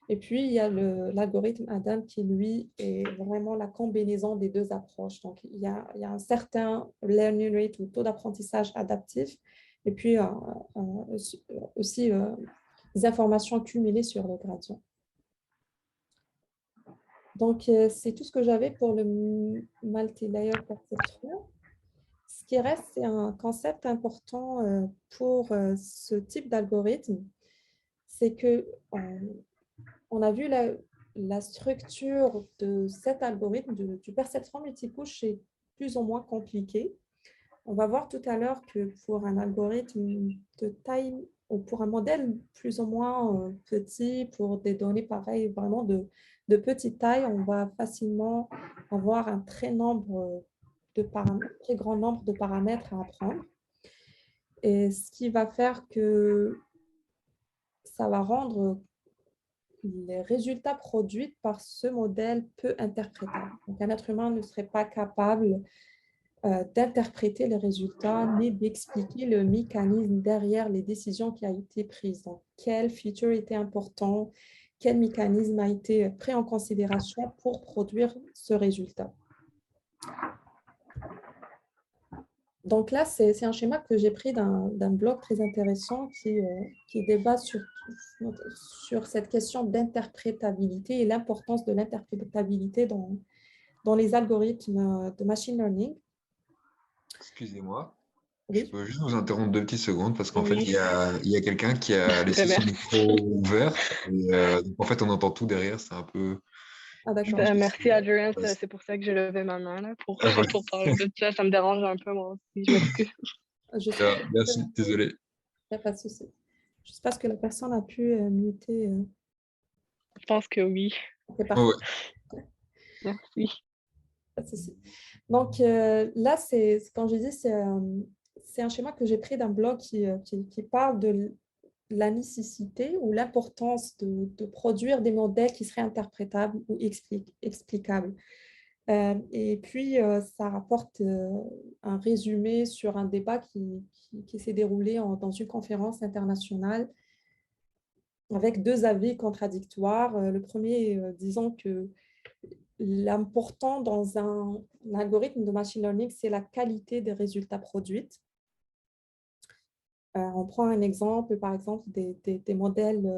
Speaker 1: Et puis, il y a l'algorithme ADAM qui, lui, est vraiment la combinaison des deux approches. Donc, il y a un certain learning rate ou taux d'apprentissage adaptif et puis aussi des informations cumulées sur le gradient. Donc, c'est tout ce que j'avais pour le multi-layer perception. Ce qui reste, c'est un concept important pour ce type d'algorithme, c'est que on a vu la structure de cet algorithme du perceptron multicouche est plus ou moins compliquée. On va voir tout à l'heure que pour un algorithme de taille ou pour un modèle plus ou moins petit, pour des données pareilles, vraiment de petite taille, on va facilement avoir un très grand nombre de paramètres à apprendre. Et ce qui va faire que ça va rendre les résultats produits par ce modèle peu interprétables. Donc, un être humain ne serait pas capable d'interpréter les résultats ni d'expliquer le mécanisme derrière les décisions qui ont été prises. Donc, quel feature était important, quel mécanisme a été pris en considération pour produire ce résultat. Donc là, c'est un schéma que j'ai pris d'un blog très intéressant qui débat sur cette question d'interprétabilité et l'importance de l'interprétabilité dans les algorithmes de machine learning.
Speaker 2: Excusez-moi, je
Speaker 1: Oui.
Speaker 2: peux juste vous interrompre 2 petites secondes parce qu'en fait,
Speaker 3: Oui,
Speaker 2: il y a quelqu'un qui a laissé son
Speaker 3: merci.
Speaker 2: micro ouvert. Et, donc, en fait, on entend tout derrière. C'est un peu.
Speaker 1: Ah,
Speaker 2: Je
Speaker 1: d'accord.
Speaker 2: pense que
Speaker 3: Merci Adrien,
Speaker 2: ouais,
Speaker 3: c'est pour ça que j'ai levé ma main là, pour,
Speaker 2: ouais.
Speaker 3: pour parler de ça. Ça me dérange un peu moi aussi, je m'excuse.
Speaker 1: Je suis pas sûre
Speaker 2: Merci,
Speaker 1: qu'il
Speaker 2: désolé.
Speaker 1: n'y a pas de souci. Je ne sais pas ce que la personne a pu muter.
Speaker 3: Je pense que oui.
Speaker 1: C'est
Speaker 2: Ouais,
Speaker 1: parfait.
Speaker 2: ouais.
Speaker 3: Merci.
Speaker 1: Pas de souci. Donc là, quand je dis, c'est un schéma que j'ai pris d'un blog qui parle de la nécessité ou l'importance de produire des modèles qui seraient interprétables ou explicables. Et puis, ça rapporte un résumé sur un débat qui s'est déroulé dans une conférence internationale avec deux avis contradictoires. Le premier disant que l'important dans un algorithme de machine learning, c'est la qualité des résultats produits. On prend un exemple, par exemple, des modèles,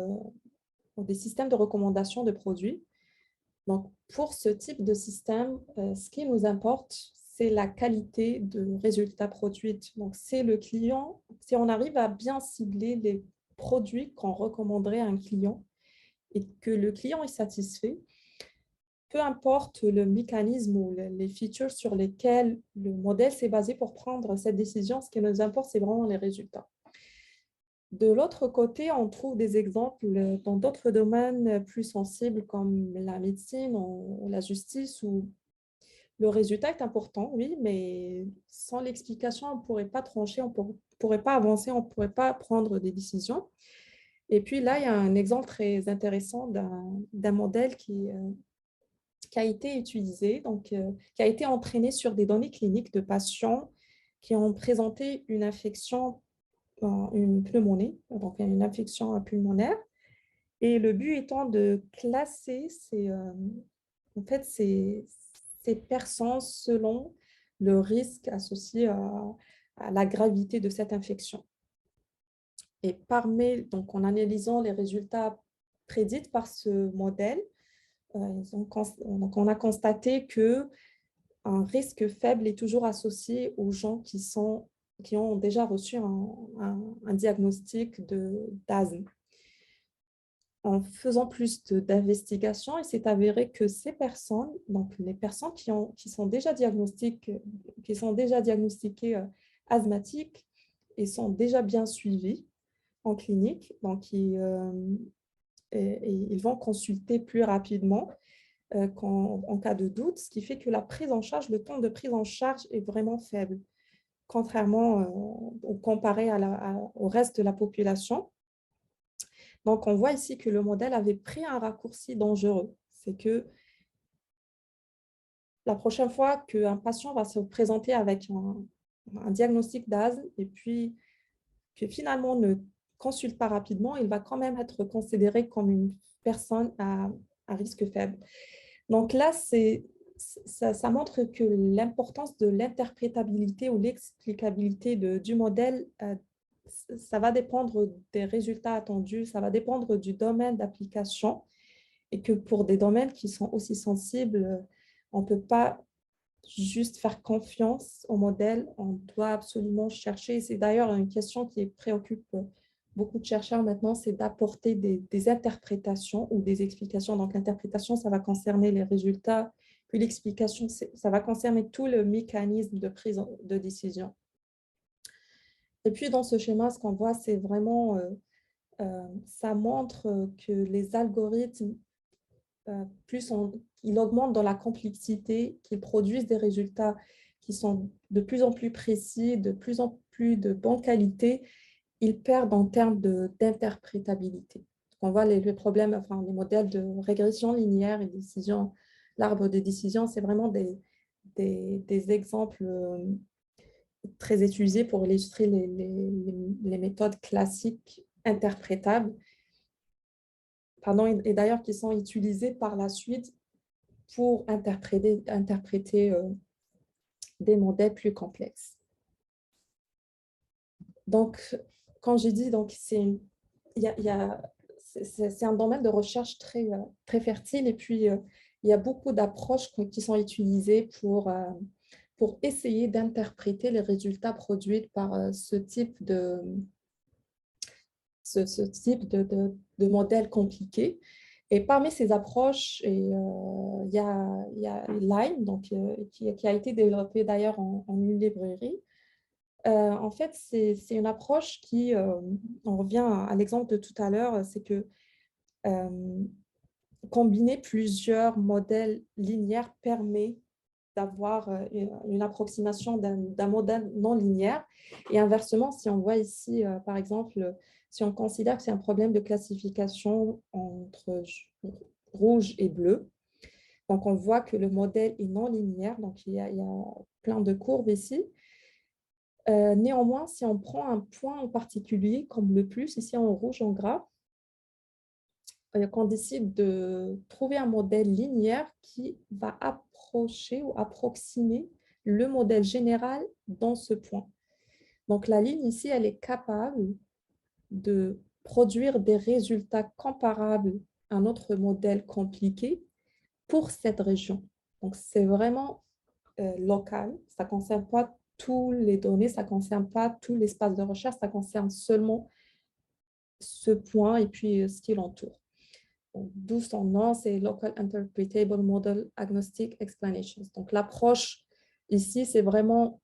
Speaker 1: des systèmes de recommandation de produits. Donc, pour ce type de système, ce qui nous importe, c'est la qualité de résultats produits. Donc, c'est le client, si on arrive à bien cibler les produits qu'on recommanderait à un client et que le client est satisfait, peu importe le mécanisme ou les features sur lesquels le modèle s'est basé pour prendre cette décision, ce qui nous importe, c'est vraiment les résultats. De l'autre côté, on trouve des exemples dans d'autres domaines plus sensibles comme la médecine ou la justice où le résultat est important, oui, mais sans l'explication, on ne pourrait pas trancher, on ne pourrait pas avancer, on ne pourrait pas prendre des décisions. Et puis là, il y a un exemple très intéressant d'un modèle qui a été utilisé, donc qui a été entraîné sur des données cliniques de patients qui ont présenté une infection, une pneumonie, donc une infection pulmonaire. Et le but étant de classer en fait, ces personnes selon le risque associé à la gravité de cette infection. Et donc en analysant les résultats prédits par ce modèle, donc on a constaté que un risque faible est toujours associé aux gens qui ont déjà reçu un diagnostic d'asthme. en faisant plus d'investigations, il s'est avéré que ces personnes, donc les personnes qui sont déjà diagnostiquées asthmatiques et sont déjà bien suivies en clinique, donc ils vont consulter plus rapidement en cas de doute, ce qui fait que la prise en charge, le temps de prise en charge est vraiment faible, contrairement comparé au reste de la population. Donc, on voit ici que le modèle avait pris un raccourci dangereux. C'est que la prochaine fois qu'un patient va se présenter avec un diagnostic d'asthme et puis que finalement on ne consulte pas rapidement, il va quand même être considéré comme une personne à risque faible. Donc là, ça montre que l'importance de l'interprétabilité ou l'explicabilité du modèle, ça va dépendre des résultats attendus, ça va dépendre du domaine d'application et que pour des domaines qui sont aussi sensibles, on ne peut pas juste faire confiance au modèle, on doit absolument chercher. C'est d'ailleurs une question qui préoccupe beaucoup de chercheurs maintenant, c'est d'apporter des interprétations ou des explications. Donc, l'interprétation, ça va concerner les résultats, puis l'explication, ça va concerner tout le mécanisme de prise de décision. Et puis, dans ce schéma, ce qu'on voit, c'est vraiment, ça montre que les algorithmes, plus ils augmentent dans la complexité, qu'ils produisent des résultats qui sont de plus en plus précis, de plus en plus de bonne qualité, ils perdent en termes d'interprétabilité. On voit les problèmes, enfin, les modèles de régression linéaire et décision, l'arbre de décision, c'est vraiment des exemples très utilisés pour illustrer les méthodes classiques interprétables, pardon, et d'ailleurs qui sont utilisées par la suite pour interpréter des modèles plus complexes. Donc, quand j'ai dit, c'est un domaine de recherche très fertile et puis il y a beaucoup d'approches qui sont utilisées pour essayer d'interpréter les résultats produits par ce type de modèles compliqués. Et parmi ces approches, il y a Lime, donc, qui a été développé d'ailleurs en une librairie. En fait, c'est une approche qui, on revient à l'exemple de tout à l'heure, c'est que combiner plusieurs modèles linéaires permet d'avoir une approximation d'un modèle non linéaire. Et inversement, si on voit ici, par exemple, si on considère que c'est un problème de classification entre rouge et bleu, donc on voit que le modèle est non linéaire, donc il y a plein de courbes ici. Néanmoins, si on prend un point en particulier, comme le plus, ici en rouge, en gras, qu'on décide de trouver un modèle linéaire qui va approcher ou approximer le modèle général dans ce point. Donc, la ligne ici, elle est capable de produire des résultats comparables à notre modèle compliqué pour cette région. Donc, c'est vraiment local. Ça ne concerne pas toutes les données, ça ne concerne pas tout l'espace de recherche, ça concerne seulement ce point et puis ce qui l'entoure. D'où son nom, c'est Local Interpretable Model Agnostic Explanations. Donc, l'approche ici, c'est vraiment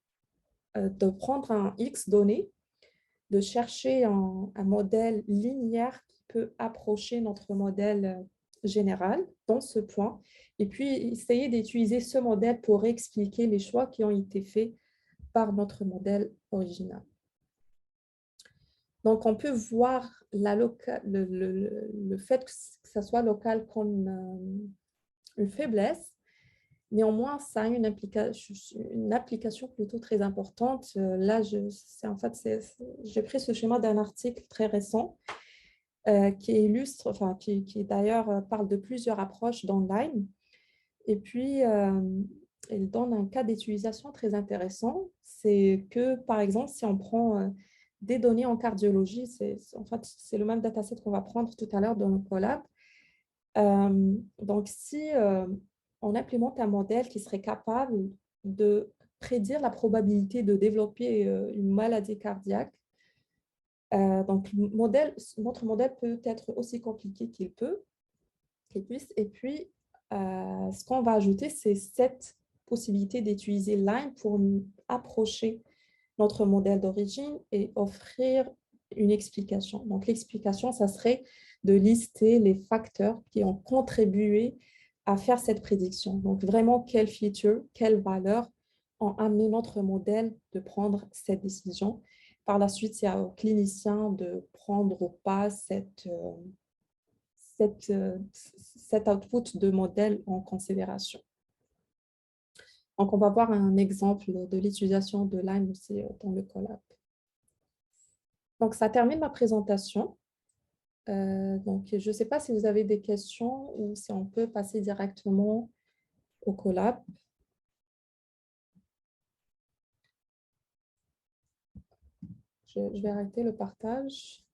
Speaker 1: de prendre un X donné, de chercher un modèle linéaire qui peut approcher notre modèle général dans ce point, et puis essayer d'utiliser ce modèle pour expliquer les choix qui ont été faits par notre modèle original. Donc, on peut voir le fait que ça soit local comme une faiblesse. Néanmoins, ça a une application plutôt très importante. Là, j'ai pris ce schéma d'un article très récent qui illustre, enfin, qui d'ailleurs parle de plusieurs approches d'online. Et puis, il donne un cas d'utilisation très intéressant. C'est que, par exemple, si on prend des données en cardiologie, en fait, c'est le même dataset qu'on va prendre tout à l'heure dans le collab. Donc, si on implémente un modèle qui serait capable de prédire la probabilité de développer une maladie cardiaque Donc, notre modèle peut être aussi compliqué qu'il puisse. Et puis, ce qu'on va ajouter, c'est cette possibilité d'utiliser Line pour approcher notre modèle d'origine et offrir une explication. Donc, l'explication, ça serait de lister les facteurs qui ont contribué à faire cette prédiction. Donc, vraiment, quelles features, quelles valeurs ont amené notre modèle de prendre cette décision. Par la suite, c'est au clinicien de prendre ou pas cet output de modèle en considération. Donc, on va voir un exemple de l'utilisation de Lime aussi dans le collab. Donc, ça termine ma présentation. Donc, je ne sais pas si vous avez des questions ou si on peut passer directement au collab. Je vais arrêter le partage.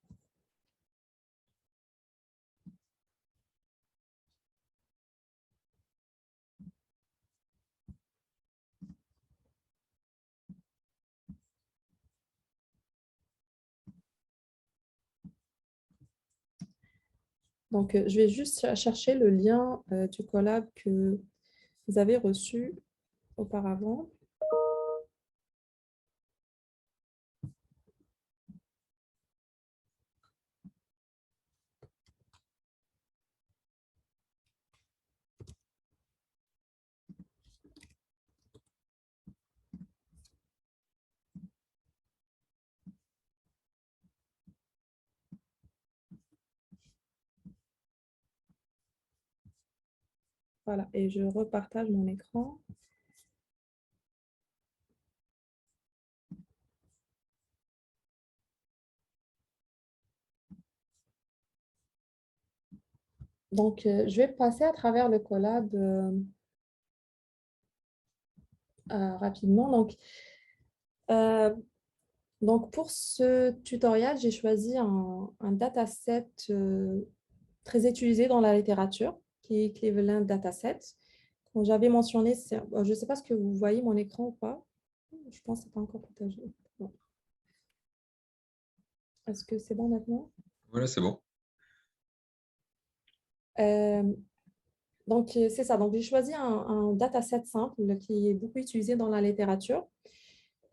Speaker 1: Donc, je vais juste chercher le lien du collab que vous avez reçu auparavant. Voilà, et je repartage mon écran. Donc, je vais passer à travers le collab rapidement. Donc, pour ce tutoriel, j'ai choisi un dataset très utilisé dans la littérature, qui est Cleveland Dataset. Comme j'avais mentionné, je ne sais pas ce que vous voyez mon écran ou pas. Je pense que ce n'est pas encore partagé. Non. Est-ce que c'est bon maintenant?
Speaker 2: Voilà, c'est bon.
Speaker 1: Donc, c'est ça. Donc, j'ai choisi un dataset simple qui est beaucoup utilisé dans la littérature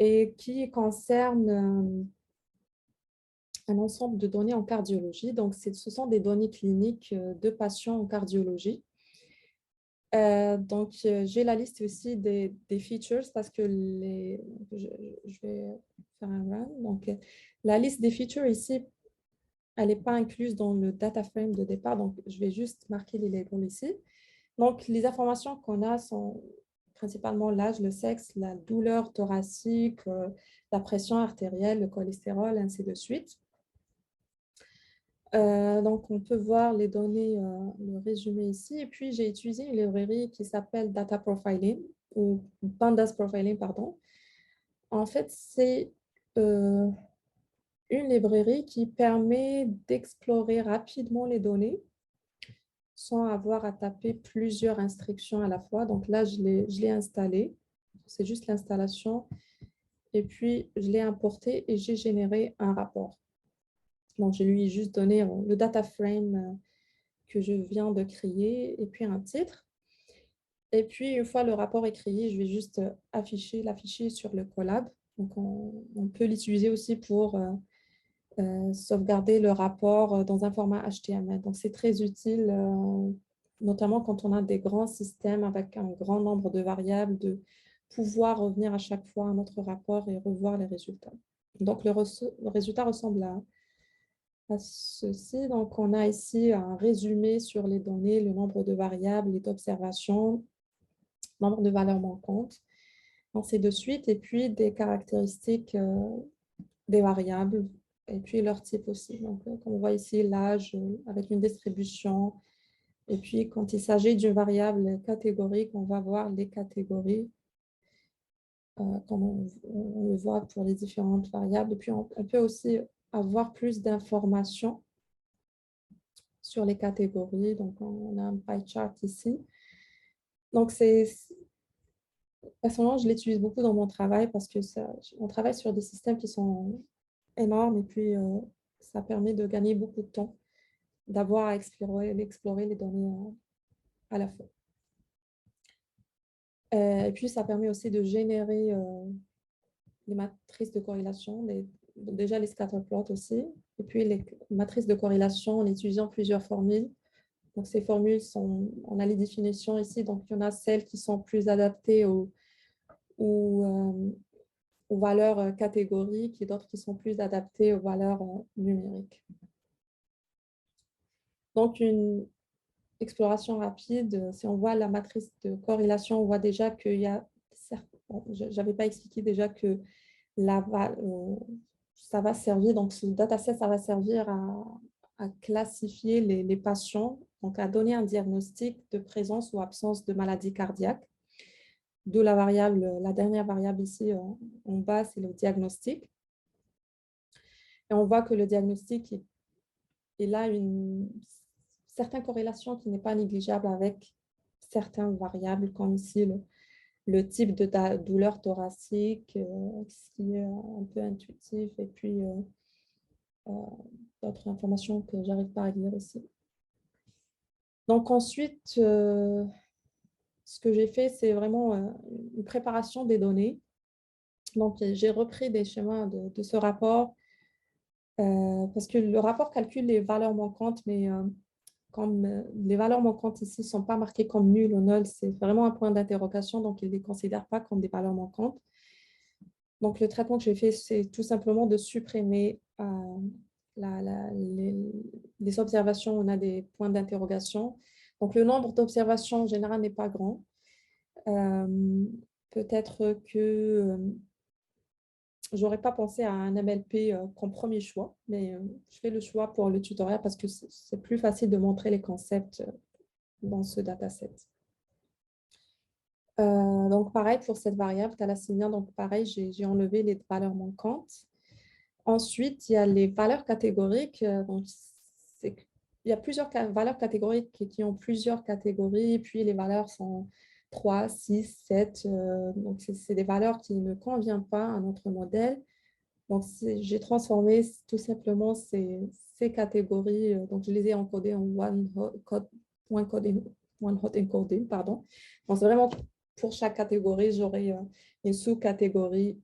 Speaker 1: et qui concerne un ensemble de données en cardiologie. Donc, ce sont des données cliniques de patients en cardiologie. Donc, j'ai la liste aussi des features parce que je vais faire un run. Donc, la liste des features ici, elle n'est pas incluse dans le data frame de départ. Donc, je vais juste marquer les labels ici. Donc, les informations qu'on a sont principalement l'âge, le sexe, la douleur thoracique, la pression artérielle, le cholestérol, ainsi de suite. Donc, on peut voir les données, le résumé ici. Et puis, j'ai utilisé une librairie qui s'appelle Data Profiling, ou Pandas Profiling, pardon. En fait, c'est une librairie qui permet d'explorer rapidement les données sans avoir à taper plusieurs instructions à la fois. Donc là, je l'ai installé. C'est juste l'installation. Et puis, je l'ai importé et j'ai généré un rapport. Donc, je lui ai juste donné le data frame que je viens de créer et puis un titre. Et puis, une fois le rapport est créé, je vais juste l'afficher sur le collab. Donc, on peut l'utiliser aussi pour sauvegarder le rapport dans un format HTML. Donc, c'est très utile, notamment quand on a des grands systèmes avec un grand nombre de variables, de pouvoir revenir à chaque fois à notre rapport et revoir les résultats. Donc, le résultat ressemble à ceci. Donc, on a ici un résumé sur les données, le nombre de variables, les observations, nombre de valeurs manquantes, ainsi de suite, et puis des caractéristiques des variables, et puis leur type aussi. Donc, comme on voit ici, l'âge avec une distribution, et puis quand il s'agit d'une variable catégorique, on va voir les catégories, comme on le voit pour les différentes variables, et puis on peut aussi avoir plus d'informations sur les catégories. Donc, on a un pie chart ici. Donc, personnellement, je l'utilise beaucoup dans mon travail parce que on travaille sur des systèmes qui sont énorme et puis ça permet de gagner beaucoup de temps, d'avoir à explorer les données à la fois. Et puis, ça permet aussi de générer les matrices de corrélation, déjà les scatterplots aussi, et puis les matrices de corrélation en utilisant plusieurs formules. Donc, ces formules on a les définitions ici, donc il y en a celles qui sont plus adaptées aux valeurs catégoriques et d'autres qui sont plus adaptées aux valeurs numériques. Donc, une exploration rapide, si on voit la matrice de corrélation, on voit déjà qu'il y a, bon, je n'avais pas expliqué déjà que ça va servir, donc ce dataset, ça va servir à classifier les patients, donc à donner un diagnostic de présence ou absence de maladie cardiaque. D'où la dernière variable ici en bas, c'est le diagnostic. Et on voit que le diagnostic, il a une certaine corrélation qui n'est pas négligeable avec certaines variables, comme ici le type de douleur thoracique, ce qui est un peu intuitif, et puis d'autres informations que je n'arrive pas à lire ici. Donc ensuite, ce que j'ai fait, c'est vraiment une préparation des données. Donc, j'ai repris des schémas de ce rapport parce que le rapport calcule les valeurs manquantes, mais comme les valeurs manquantes ici ne sont pas marquées comme nulles ou nulles, c'est vraiment un point d'interrogation, donc il ne les considère pas comme des valeurs manquantes. Donc, le traitement que j'ai fait, c'est tout simplement de supprimer les observations, on a des points d'interrogation. Donc, le nombre d'observations en général n'est pas grand. Peut-être que je n'aurais pas pensé à un MLP comme premier choix, mais je fais le choix pour le tutoriel parce que c'est plus facile de montrer les concepts dans ce dataset. Donc, pareil pour cette variable thalassémia, donc pareil, j'ai enlevé les valeurs manquantes. Ensuite, il y a les valeurs catégoriques. Donc, il y a plusieurs valeurs catégoriques qui ont plusieurs catégories, puis les valeurs sont 3, 6, 7. Donc, c'est des valeurs qui ne conviennent pas à notre modèle. Donc, j'ai transformé tout simplement ces catégories. Donc, je les ai encodées en one hot encoding, pardon. Donc, c'est vraiment pour chaque catégorie, j'aurai une sous-catégorie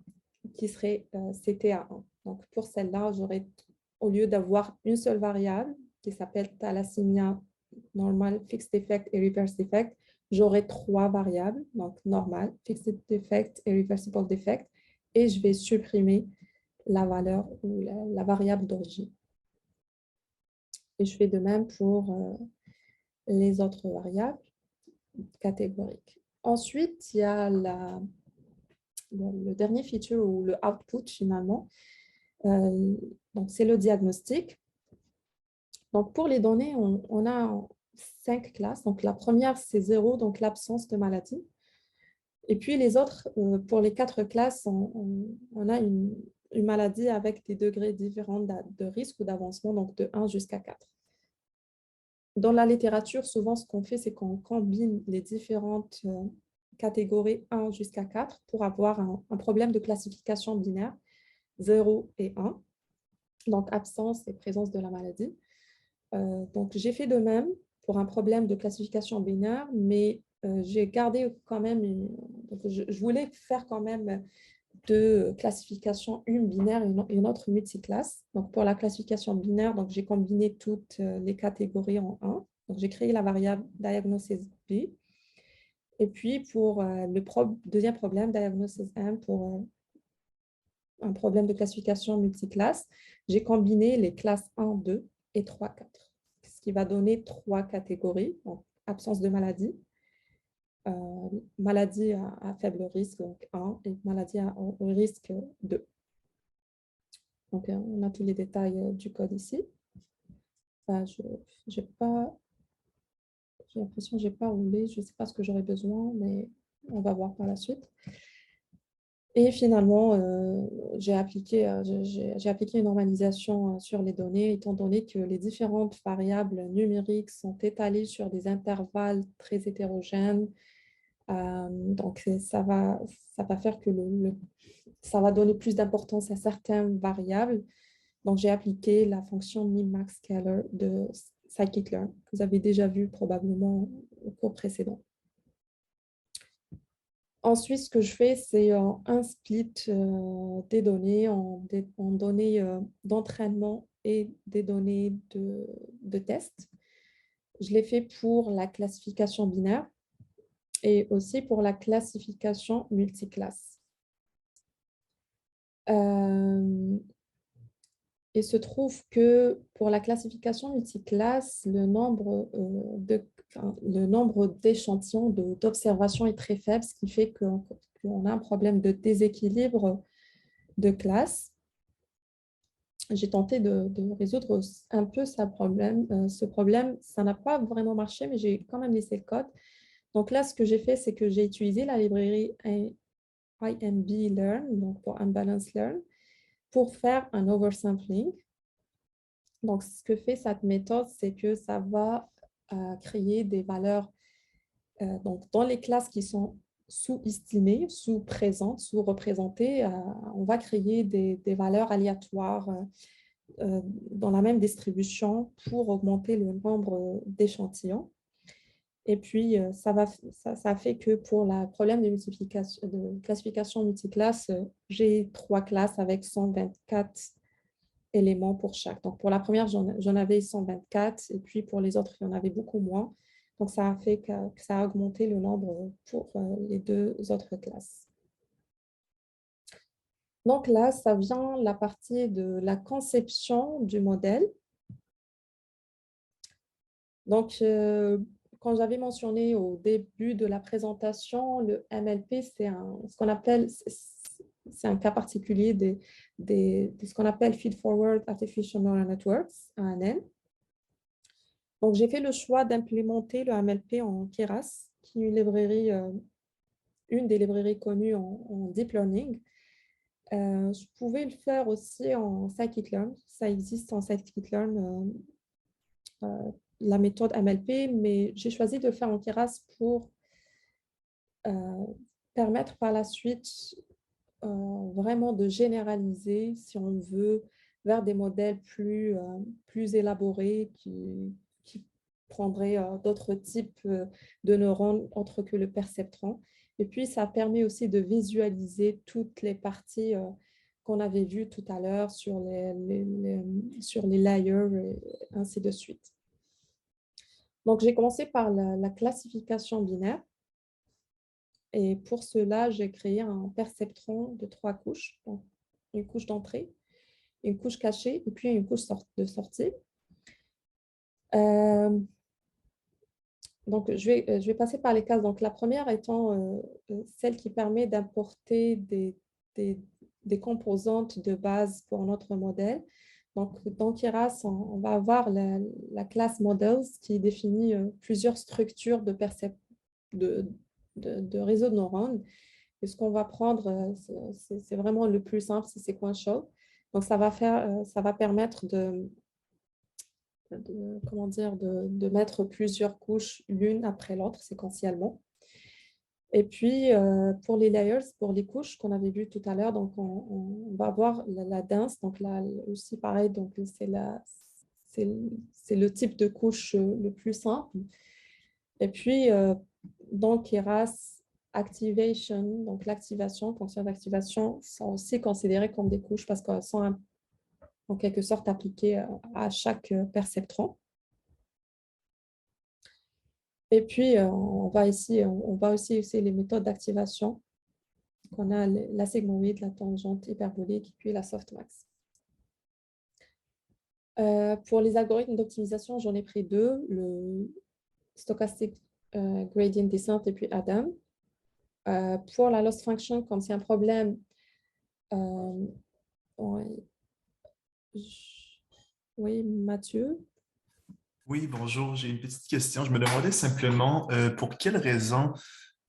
Speaker 1: qui serait CTA1. Donc, pour celle-là, j'aurais, au lieu d'avoir une seule variable qui s'appelle thalassémia normal, fixed defect et reverse defect, j'aurai 3 variables, donc normal, fixed defect et reversible defect, et je vais supprimer la valeur ou la variable d'origine. Et je fais de même pour les autres variables catégoriques. Ensuite, il y a le dernier feature ou le output finalement. Donc, c'est le diagnostic. Donc, pour les données, on a 5 classes. Donc, la première, c'est 0, donc l'absence de maladie. Et puis, les autres, pour les 4 classes, on a une maladie avec des degrés différents de risque ou d'avancement, donc de 1 jusqu'à 4. Dans la littérature, souvent, ce qu'on fait, c'est qu'on combine les différentes catégories 1 jusqu'à 4 pour avoir un problème de classification binaire, 0 et 1, donc absence et présence de la maladie. Donc, j'ai fait de même pour un problème de classification binaire, mais j'ai gardé quand même, je voulais faire quand même deux classifications, une binaire et une autre multiclasse. Donc, pour la classification binaire, j'ai combiné toutes les catégories en 1. Donc, j'ai créé la variable diagnosis B. Et puis, pour le deuxième problème, diagnosis M, pour un problème de classification multiclasse, j'ai combiné les classes 1, 2 et 3, 4, ce qui va donner 3 catégories, donc absence de maladie, maladie à faible risque, donc 1, et maladie à haut risque 2. Donc, on a tous les détails du code ici. J'ai l'impression que je n'ai pas roulé, je ne sais pas ce que j'aurais besoin, mais on va voir par la suite. Et finalement, j'ai appliqué une normalisation sur les données, étant donné que les différentes variables numériques sont étalées sur des intervalles très hétérogènes. Donc, ça va faire que ça va donner plus d'importance à certaines variables Donc, j'ai appliqué la fonction min-max-scaler de scikit-learn, que vous avez déjà vu probablement au cours précédent. Ensuite, ce que je fais, c'est un split des données en données d'entraînement et des données de test. Je l'ai fait pour la classification binaire et aussi pour la classification multiclasse. Il se trouve que pour la classification multiclasse, le nombre d'échantillons d'observation est très faible, ce qui fait qu'on a un problème de déséquilibre de classe. J'ai tenté de résoudre un peu ce problème. Ça n'a pas vraiment marché, mais j'ai quand même laissé le code. Donc là, ce que j'ai fait, c'est que j'ai utilisé la librairie IMB-Learn, donc pour Unbalanced Learn, pour faire un oversampling. Donc, ce que fait cette méthode, c'est que ça va créer des valeurs donc, dans les classes qui sont sous-estimées, sous-présentes, sous-représentées. On va créer des valeurs aléatoires dans la même distribution pour augmenter le nombre d'échantillons. Et puis, ça fait que pour le problème de classification multiclasse, j'ai 3 classes avec 124 éléments pour chaque. Donc, pour la première, j'en avais 124 et puis pour les autres, il y en avait beaucoup moins. Donc, ça a fait que ça a augmenté le nombre pour les 2 autres classes. Donc là, ça vient la partie de la conception du modèle. Donc, quand j'avais mentionné au début de la présentation, le MLP, c'est ce qu'on appelle, c'est un cas particulier de ce qu'on appelle Feed-Forward Artificial Neural Networks, ANN. Donc, j'ai fait le choix d'implémenter le MLP en Keras, qui est une des librairies connues en Deep Learning. Je pouvais le faire aussi en scikit-learn. Ça existe en scikit-learn, la méthode MLP, mais j'ai choisi de le faire en Keras pour permettre par la suite vraiment de généraliser, si on veut, vers des modèles plus élaborés qui prendraient d'autres types de neurones autres que le perceptron. Et puis, ça permet aussi de visualiser toutes les parties qu'on avait vues tout à l'heure sur sur les layers et ainsi de suite. Donc, j'ai commencé par la classification binaire. Et pour cela, j'ai créé un perceptron de 3 couches. Donc, une couche d'entrée, une couche cachée et puis une couche de sortie. Donc, je vais passer par les cases. Donc, la première étant celle qui permet d'importer des composantes de base pour notre modèle. Donc, dans Keras, on va avoir la classe Models qui définit plusieurs structures de réseaux de neurones. Et ce qu'on va prendre, c'est vraiment le plus simple, c'est sequential. Donc, ça va permettre de mettre plusieurs couches l'une après l'autre séquentiellement. Et puis, pour les layers, pour les couches qu'on avait vues tout à l'heure, donc on va avoir la dense. Donc là aussi, pareil, donc c'est le type de couche le plus simple. Et puis, dans Keras, activation, donc l'activation, fonctions d'activation sont aussi considérées comme des couches parce qu'elles sont en quelque sorte appliquées à chaque perceptron. Et puis, on va aussi essayer les méthodes d'activation. On a la sigmoïde, la tangente hyperbolique, puis la softmax. Pour les algorithmes d'optimisation, j'en ai pris 2, le stochastic gradient descent et puis Adam. Pour la loss function, comme c'est un problème, oui, Mathieu.
Speaker 4: Oui, bonjour, j'ai une petite question. Je me demandais simplement pour quelle raison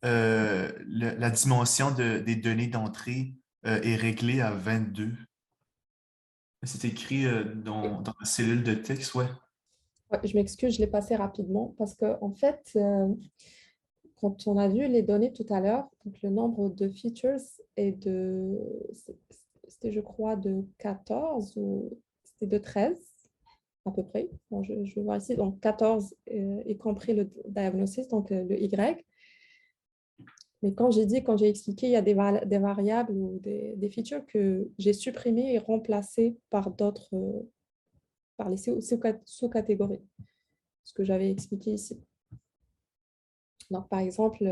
Speaker 4: la dimension des données d'entrée est réglée à 22. C'est écrit dans la cellule de texte, ouais.
Speaker 1: Ouais, je m'excuse, je l'ai passé rapidement parce qu'en fait, quand on a vu les données tout à l'heure, donc le nombre de features est c'était je crois de 14 ou c'est de 13 à peu près. Bon, je vais voir ici, donc 14 y compris le diagnosis, donc le Y. Mais quand j'ai expliqué, il y a des variables ou des features que j'ai supprimées et remplacées par d'autres, par les sous-catégories, ce que j'avais expliqué ici. Donc, par exemple,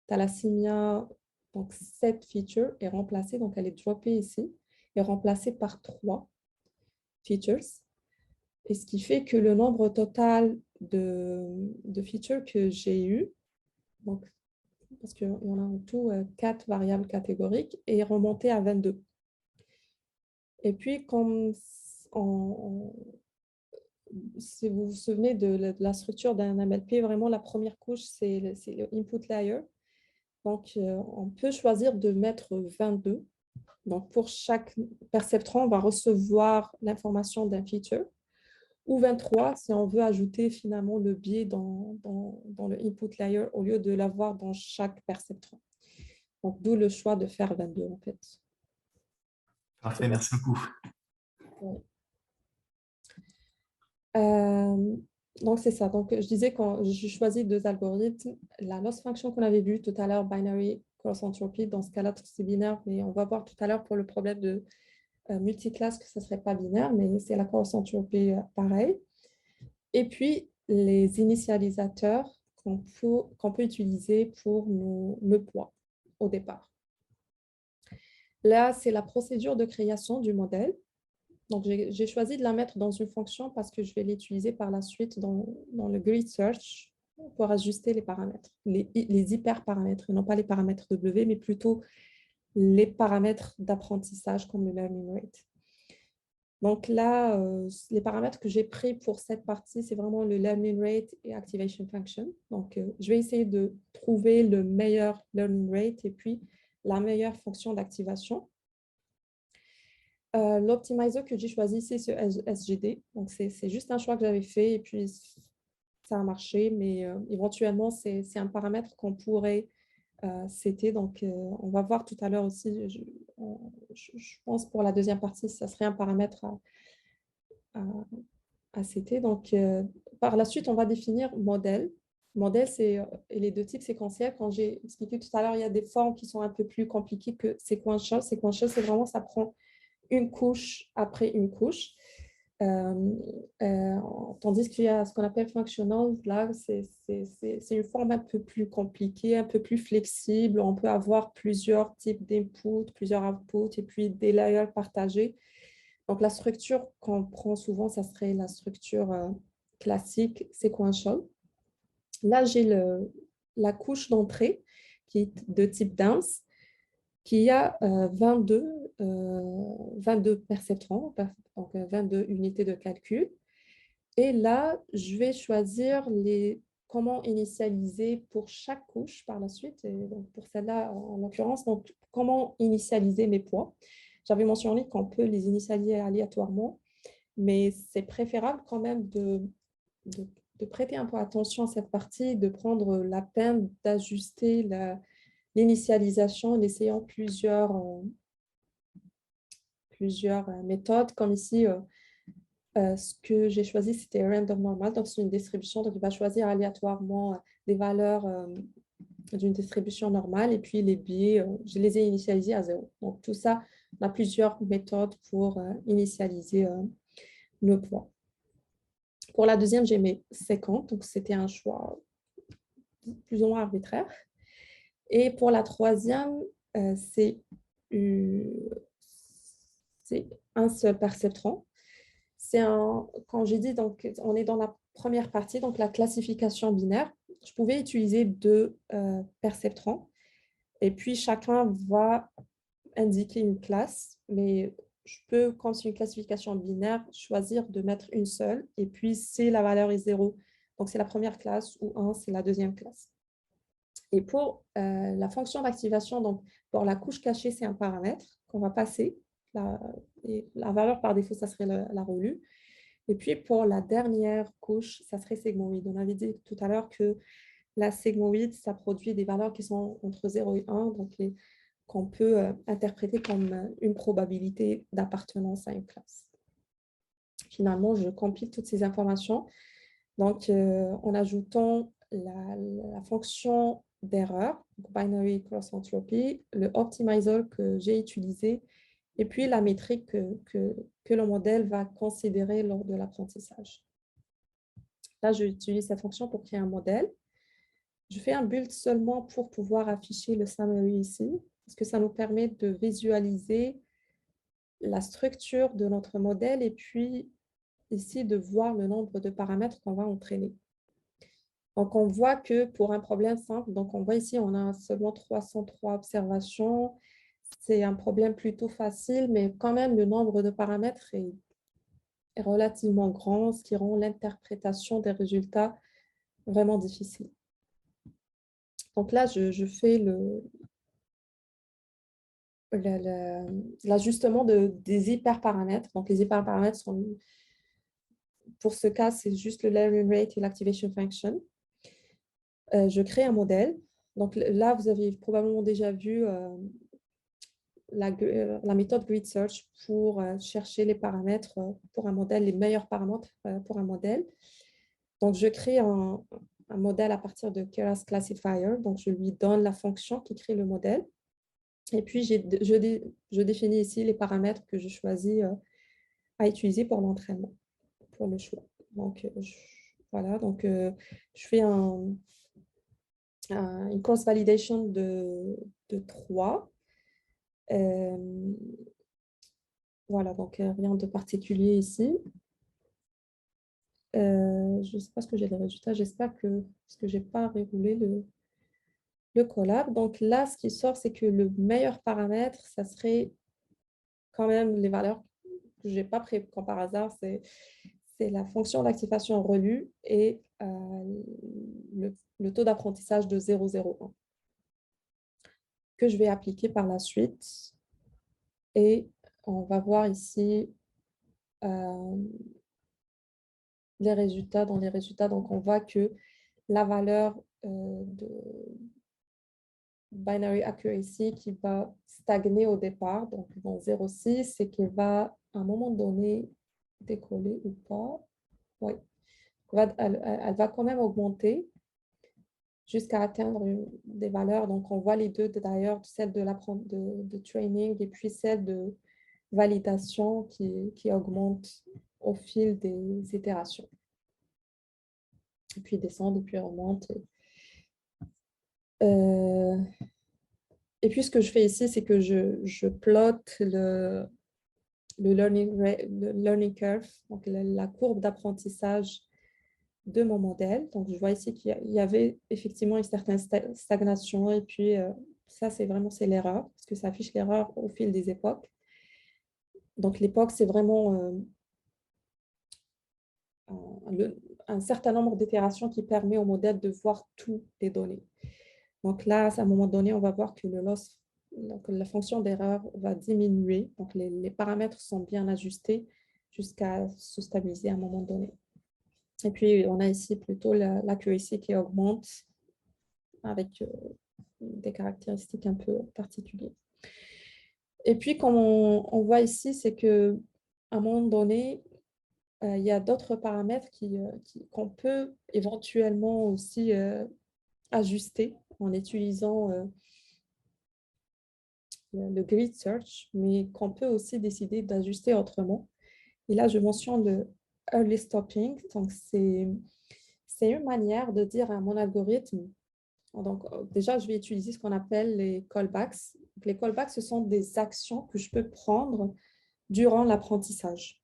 Speaker 1: thalassémia, donc cette feature est remplacée, donc elle est droppée ici, est remplacée par 3 features. Et ce qui fait que le nombre total de features que j'ai eu, donc, parce qu'il y en a en tout 4 variables catégoriques, est remonté à 22. Et puis, comme si vous vous souvenez de la structure d'un MLP, vraiment la première couche, c'est le input layer. Donc, on peut choisir de mettre 22. Donc, pour chaque perceptron, on va recevoir l'information d'un feature. Ou 23 si on veut ajouter finalement le biais dans le input layer au lieu de l'avoir dans chaque perceptron. Donc, d'où le choix de faire 22 en fait.
Speaker 4: Parfait, merci beaucoup.
Speaker 1: Ouais. Donc, c'est ça. Donc, je disais quand j'ai choisi 2 algorithmes, la loss function qu'on avait vue tout à l'heure, binary cross entropy, dans ce cas-là, c'est binaire, mais on va voir tout à l'heure pour le problème de multiclasse que ce ne serait pas binaire, mais c'est la cross entropy pareil. Et puis, les initialisateurs qu'on peut utiliser pour le poids au départ. Là, c'est la procédure de création du modèle. Donc, j'ai choisi de la mettre dans une fonction parce que je vais l'utiliser par la suite dans le grid search pour ajuster les paramètres, les hyperparamètres, non pas les paramètres W, mais plutôt les paramètres d'apprentissage comme le learning rate. Donc là, les paramètres que j'ai pris pour cette partie, c'est vraiment le learning rate et activation function. Donc, je vais essayer de trouver le meilleur learning rate et puis la meilleure fonction d'activation. L'optimizer que j'ai choisi, c'est ce SGD. Donc, c'est juste un choix que j'avais fait et puis ça a marché. Mais éventuellement, c'est un paramètre qu'on pourrait setter. Donc, on va voir tout à l'heure aussi. Je pense pour la deuxième partie, ça serait un paramètre à setter. Donc, par la suite, on va définir modèle. Modèle, c'est les 2 types séquentiels. Quand j'ai expliqué tout à l'heure, il y a des formes qui sont un peu plus compliquées que sequential. Sequential, c'est vraiment, ça prend une couche après une couche. Tandis qu'il y a ce qu'on appelle functional, là, c'est une forme un peu plus compliquée, un peu plus flexible. On peut avoir plusieurs types d'inputs, plusieurs outputs et puis des layers partagés. Donc, la structure qu'on prend souvent, ça serait la structure classique sequential. Là, j'ai la couche d'entrée qui est de type dense, qui a 22 perceptrons, donc 22 unités de calcul. Et là, je vais choisir comment initialiser pour chaque couche par la suite. Et donc pour celle-là, en l'occurrence, donc comment initialiser mes poids. J'avais mentionné qu'on peut les initialiser aléatoirement, mais c'est préférable quand même de prêter un peu attention à cette partie, de prendre la peine d'ajuster l'initialisation en essayant plusieurs méthodes, comme ici, ce que j'ai choisi, c'était random normal, donc c'est une distribution, donc il va choisir aléatoirement des valeurs d'une distribution normale, et puis les biais, je les ai initialisés à 0. Donc tout ça, on a plusieurs méthodes pour initialiser le poids. Pour la deuxième, j'ai mis 50, donc c'était un choix plus ou moins arbitraire. Et pour la troisième, c'est un seul perceptron. Quand j'ai dit, donc, on est dans la première partie, donc la classification binaire. Je pouvais utiliser 2 perceptrons et puis chacun va indiquer une classe, mais je peux, quand c'est une classification binaire, choisir de mettre une seule et puis si la valeur est 0, donc c'est la première classe, ou 1, c'est la deuxième classe. Et pour la fonction d'activation, donc pour la couche cachée, c'est un paramètre qu'on va passer. La valeur par défaut, ça serait la relue. Et puis pour la dernière couche, ça serait sigmoïde. On avait dit tout à l'heure que la sigmoïde, ça produit des valeurs qui sont entre 0 et 1, donc qu'on peut interpréter comme une probabilité d'appartenance à une classe. finalement, je compile toutes ces informations. Donc, en ajoutant la fonction d'erreur, binary cross entropy, le optimizer que j'ai utilisé, et puis la métrique que le modèle va considérer lors de l'apprentissage. Là, j'utilise cette fonction pour créer un modèle. Je fais un build seulement pour pouvoir afficher le summary ici, parce que ça nous permet de visualiser la structure de notre modèle et puis ici de voir le nombre de paramètres qu'on va entraîner. Donc, on voit que pour un problème simple, donc on voit ici, on a seulement 303 observations. C'est un problème plutôt facile, mais quand même, le nombre de paramètres est relativement grand, ce qui rend l'interprétation des résultats vraiment difficile. Donc là, je fais l'ajustement des hyperparamètres. Donc, les hyperparamètres sont, pour ce cas, c'est juste le learning rate et l'activation function. Je crée un modèle. Donc là, vous avez probablement déjà vu la méthode Grid Search pour chercher les paramètres pour un modèle, les meilleurs paramètres pour un modèle. Donc, je crée un modèle à partir de Keras Classifier. Donc, je lui donne la fonction qui crée le modèle. Et puis, je définis ici les paramètres que je choisis à utiliser pour l'entraînement, pour le choix. Donc, voilà. Donc, je fais une cross validation de 3. Voilà, donc rien de particulier ici. Je ne sais pas ce que j'ai les résultats. J'espère que, parce que je n'ai pas déroulé le collab. Donc là, ce qui sort, c'est que le meilleur paramètre, ça serait quand même les valeurs que je n'ai pas pris comme par hasard. C'est la fonction d'activation relue et le taux d'apprentissage de 0,01 que je vais appliquer par la suite. Et on va voir ici les résultats. Dans les résultats, donc on voit que la valeur de binary accuracy qui va stagner au départ, donc dans 0,6, c'est qu'elle va à un moment donné décoller ou pas. Oui, elle va quand même augmenter jusqu'à atteindre des valeurs. Donc, on voit les deux d'ailleurs, celle de training et puis celle de validation qui augmente au fil des itérations. Et puis descend, et puis remonte. Et puis, ce que je fais ici, c'est que je plotte le learning curve, donc la courbe d'apprentissage de mon modèle. Donc, je vois ici qu'il y avait effectivement une certaine stagnation. Et puis, ça, c'est l'erreur, parce que ça affiche l'erreur au fil des époques. Donc, l'époque, c'est vraiment un certain nombre d'itérations qui permet au modèle de voir toutes les données. Donc là, à un moment donné, on va voir que le loss, donc la fonction d'erreur va diminuer. Donc, les paramètres sont bien ajustés jusqu'à se stabiliser à un moment donné. Et puis, on a ici plutôt l'accuracy qui augmente avec des caractéristiques un peu particulières. Et puis, comme on voit ici, c'est qu'à un moment donné, il y a d'autres paramètres qu'on peut éventuellement aussi ajuster en utilisant le grid search, mais qu'on peut aussi décider d'ajuster autrement. Et là, je mentionne le early stopping. Donc, c'est une manière de dire à mon algorithme, donc déjà, je vais utiliser ce qu'on appelle les callbacks. Donc, les callbacks, ce sont des actions que je peux prendre durant l'apprentissage.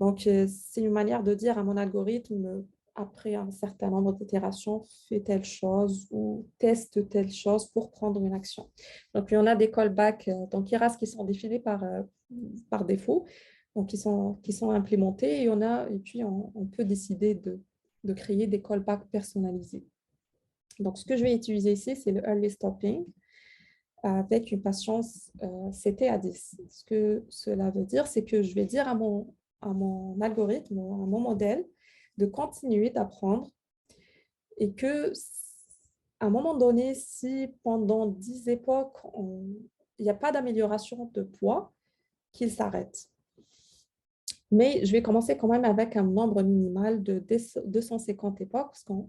Speaker 1: Donc, c'est une manière de dire à mon algorithme, après un certain nombre d'itérations, fais telle chose ou teste telle chose pour prendre une action. Donc, il y en a des callbacks, donc Keras qui sont définis par défaut, donc qui sont implémentés, et puis on peut décider de créer des callbacks personnalisés. Donc, ce que je vais utiliser ici, c'est le early stopping avec une patience CT à 10. Ce que cela veut dire, c'est que je vais dire à mon algorithme, à mon modèle, de continuer d'apprendre et que, à un moment donné, si pendant 10 époques, il n'y a pas d'amélioration de poids, qu'il s'arrête. Mais je vais commencer quand même avec un nombre minimal de 250 époques, parce qu'on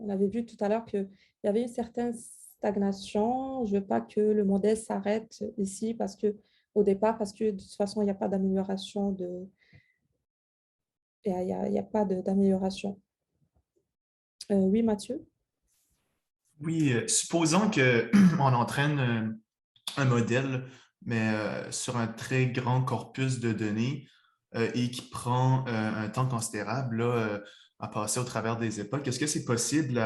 Speaker 1: avait vu tout à l'heure qu'il y avait une certaine stagnation. Je ne veux pas que le modèle s'arrête ici au départ, parce que de toute façon, il n'y a pas d'amélioration il y a pas d'amélioration. Oui, Mathieu?
Speaker 4: Oui, supposons que on entraîne un modèle, mais sur un très grand corpus de données et qui prend un temps considérable là, à passer au travers des époques. Est-ce que c'est possible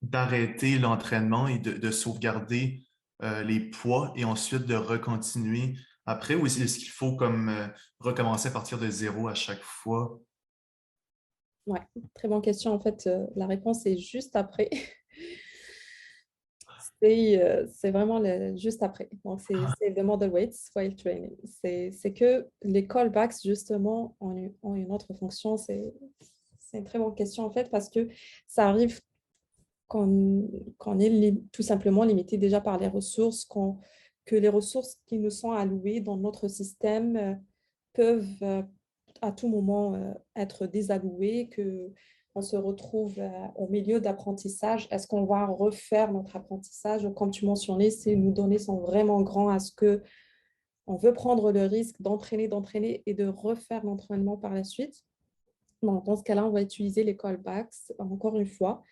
Speaker 4: d'arrêter l'entraînement et de sauvegarder les poids et ensuite de recontinuer après, ou est-ce qu'il faut comme recommencer à partir de zéro à chaque fois?
Speaker 1: Ouais, très bonne question. En fait, la réponse est juste après. C'est vraiment juste après. Donc, c'est le model weights while training. C'est que les callbacks, justement, ont une autre fonction. C'est une très bonne question, en fait, parce que ça arrive qu'on est tout simplement limité déjà par les ressources, que les ressources qui nous sont allouées dans notre système peuvent à tout moment être désallouées, qu'on se retrouve au milieu d'apprentissage. Est-ce qu'on va refaire notre apprentissage? Comme tu mentionnais, si nos données sont vraiment grands, est-ce qu'on veut prendre le risque d'entraîner et de refaire l'entraînement par la suite? Dans ce cas-là, on va utiliser les callbacks, encore une fois.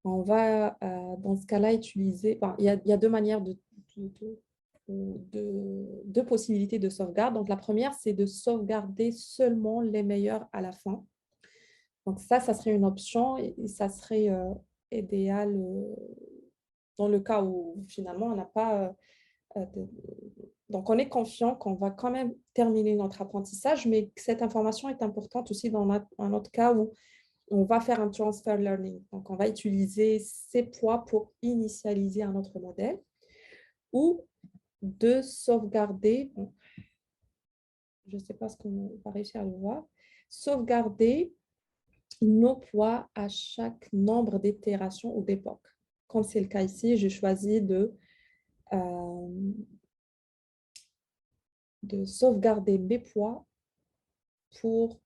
Speaker 1: On va, dans ce cas-là, utiliser... Enfin, il y a deux manières deux possibilités de sauvegarde. Donc, la première, c'est de sauvegarder seulement les meilleurs à la fin. Donc, ça serait une option et ça serait idéal dans le cas où, finalement, on n'a pas... donc, on est confiant qu'on va quand même terminer notre apprentissage, mais cette information est importante aussi dans un autre cas où on va faire un transfer learning. Donc, on va utiliser ces poids pour initialiser un autre modèle ou de sauvegarder, bon, je ne sais pas ce qu'on va réussir à le voir, sauvegarder nos poids à chaque nombre d'itérations ou d'époques. Comme c'est le cas ici, je choisis de sauvegarder mes poids pour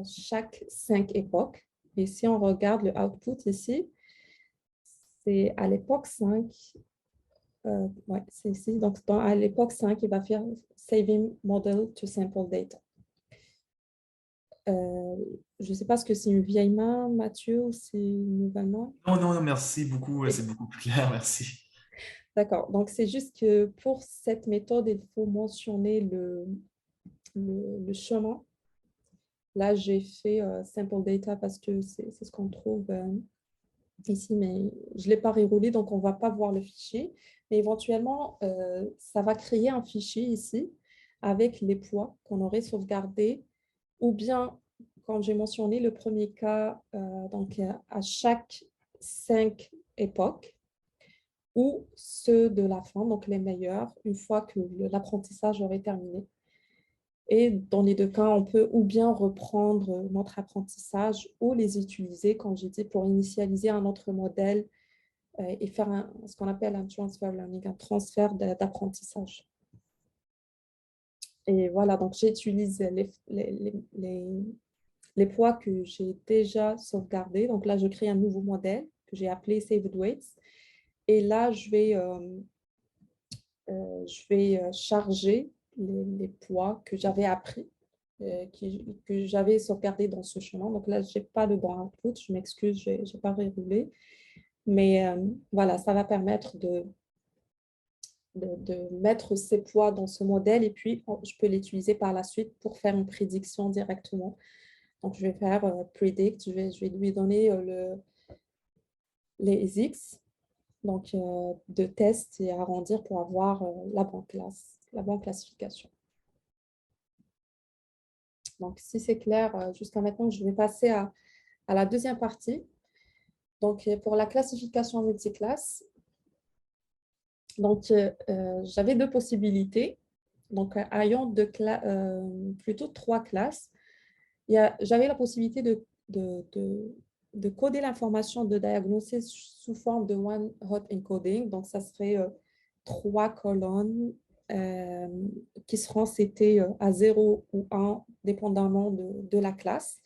Speaker 1: chaque 5 époques. Et si on regarde le output ici, c'est à l'époque 5. Ouais, c'est ici. Donc, à l'époque 5, il va faire Saving Model to Sample Data. Je ne sais pas ce que c'est une vieille main, Mathieu, ou c'est une nouvelle main.
Speaker 4: Non, non, non, merci beaucoup. C'est beaucoup plus clair, merci.
Speaker 1: D'accord. Donc, c'est juste que pour cette méthode, il faut mentionner le chemin. Là, j'ai fait Sample Data parce que c'est ce qu'on trouve ici, mais je ne l'ai pas reroulé, donc on ne va pas voir le fichier. Mais éventuellement, ça va créer un fichier ici avec les poids qu'on aurait sauvegardés, ou bien, comme j'ai mentionné, le premier cas, donc à chaque 5 époques, ou ceux de la fin, donc les meilleurs, une fois que l'apprentissage aurait terminé. Et dans les deux cas, on peut ou bien reprendre notre apprentissage ou les utiliser, comme j'ai dit, pour initialiser un autre modèle et faire ce qu'on appelle un transfer learning, un transfert d'apprentissage. Et voilà, donc j'utilise les poids que j'ai déjà sauvegardés. Donc là, je crée un nouveau modèle que j'ai appelé Saved Weights. Et là, je vais charger les poids que j'avais appris, que j'avais sauvegardé dans ce chemin. Donc là, je n'ai pas de bon output, je m'excuse, je n'ai pas reroulé. Mais voilà, ça va permettre de mettre ces poids dans ce modèle et puis je peux l'utiliser par la suite pour faire une prédiction directement. Donc, je vais faire predict, je vais lui donner les X, donc de test et arrondir pour avoir la bonne classification. Donc, si c'est clair jusqu'à maintenant, je vais passer à la deuxième partie. Donc, pour la classification multiclasse, donc, j'avais deux possibilités. Donc, ayant plutôt 3 classes, j'avais la possibilité de coder l'information de diagnosis sous forme de one-hot encoding. Donc, ça serait 3 colonnes qui seront cités à 0 ou 1, dépendamment de la classe,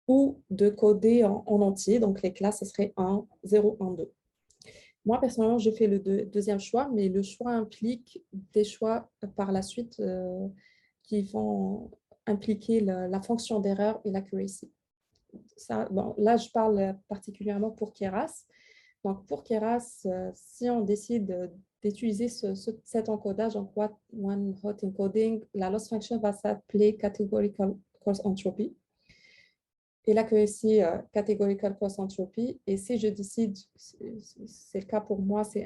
Speaker 1: ou de coder en entier. Donc, les classes, ce serait 1, 0, 1, 2. Moi, personnellement, j'ai fait le deuxième choix, mais le choix implique des choix par la suite qui vont impliquer la fonction d'erreur et l'accuracy. Bon, là, je parle particulièrement pour Keras. Donc, pour Keras, si on décide d'utiliser cet encodage en one hot encoding, la loss function va s'appeler categorical cross entropy et l'accuracy categorical cross entropy. Et si je décide, c'est le cas pour moi, c'est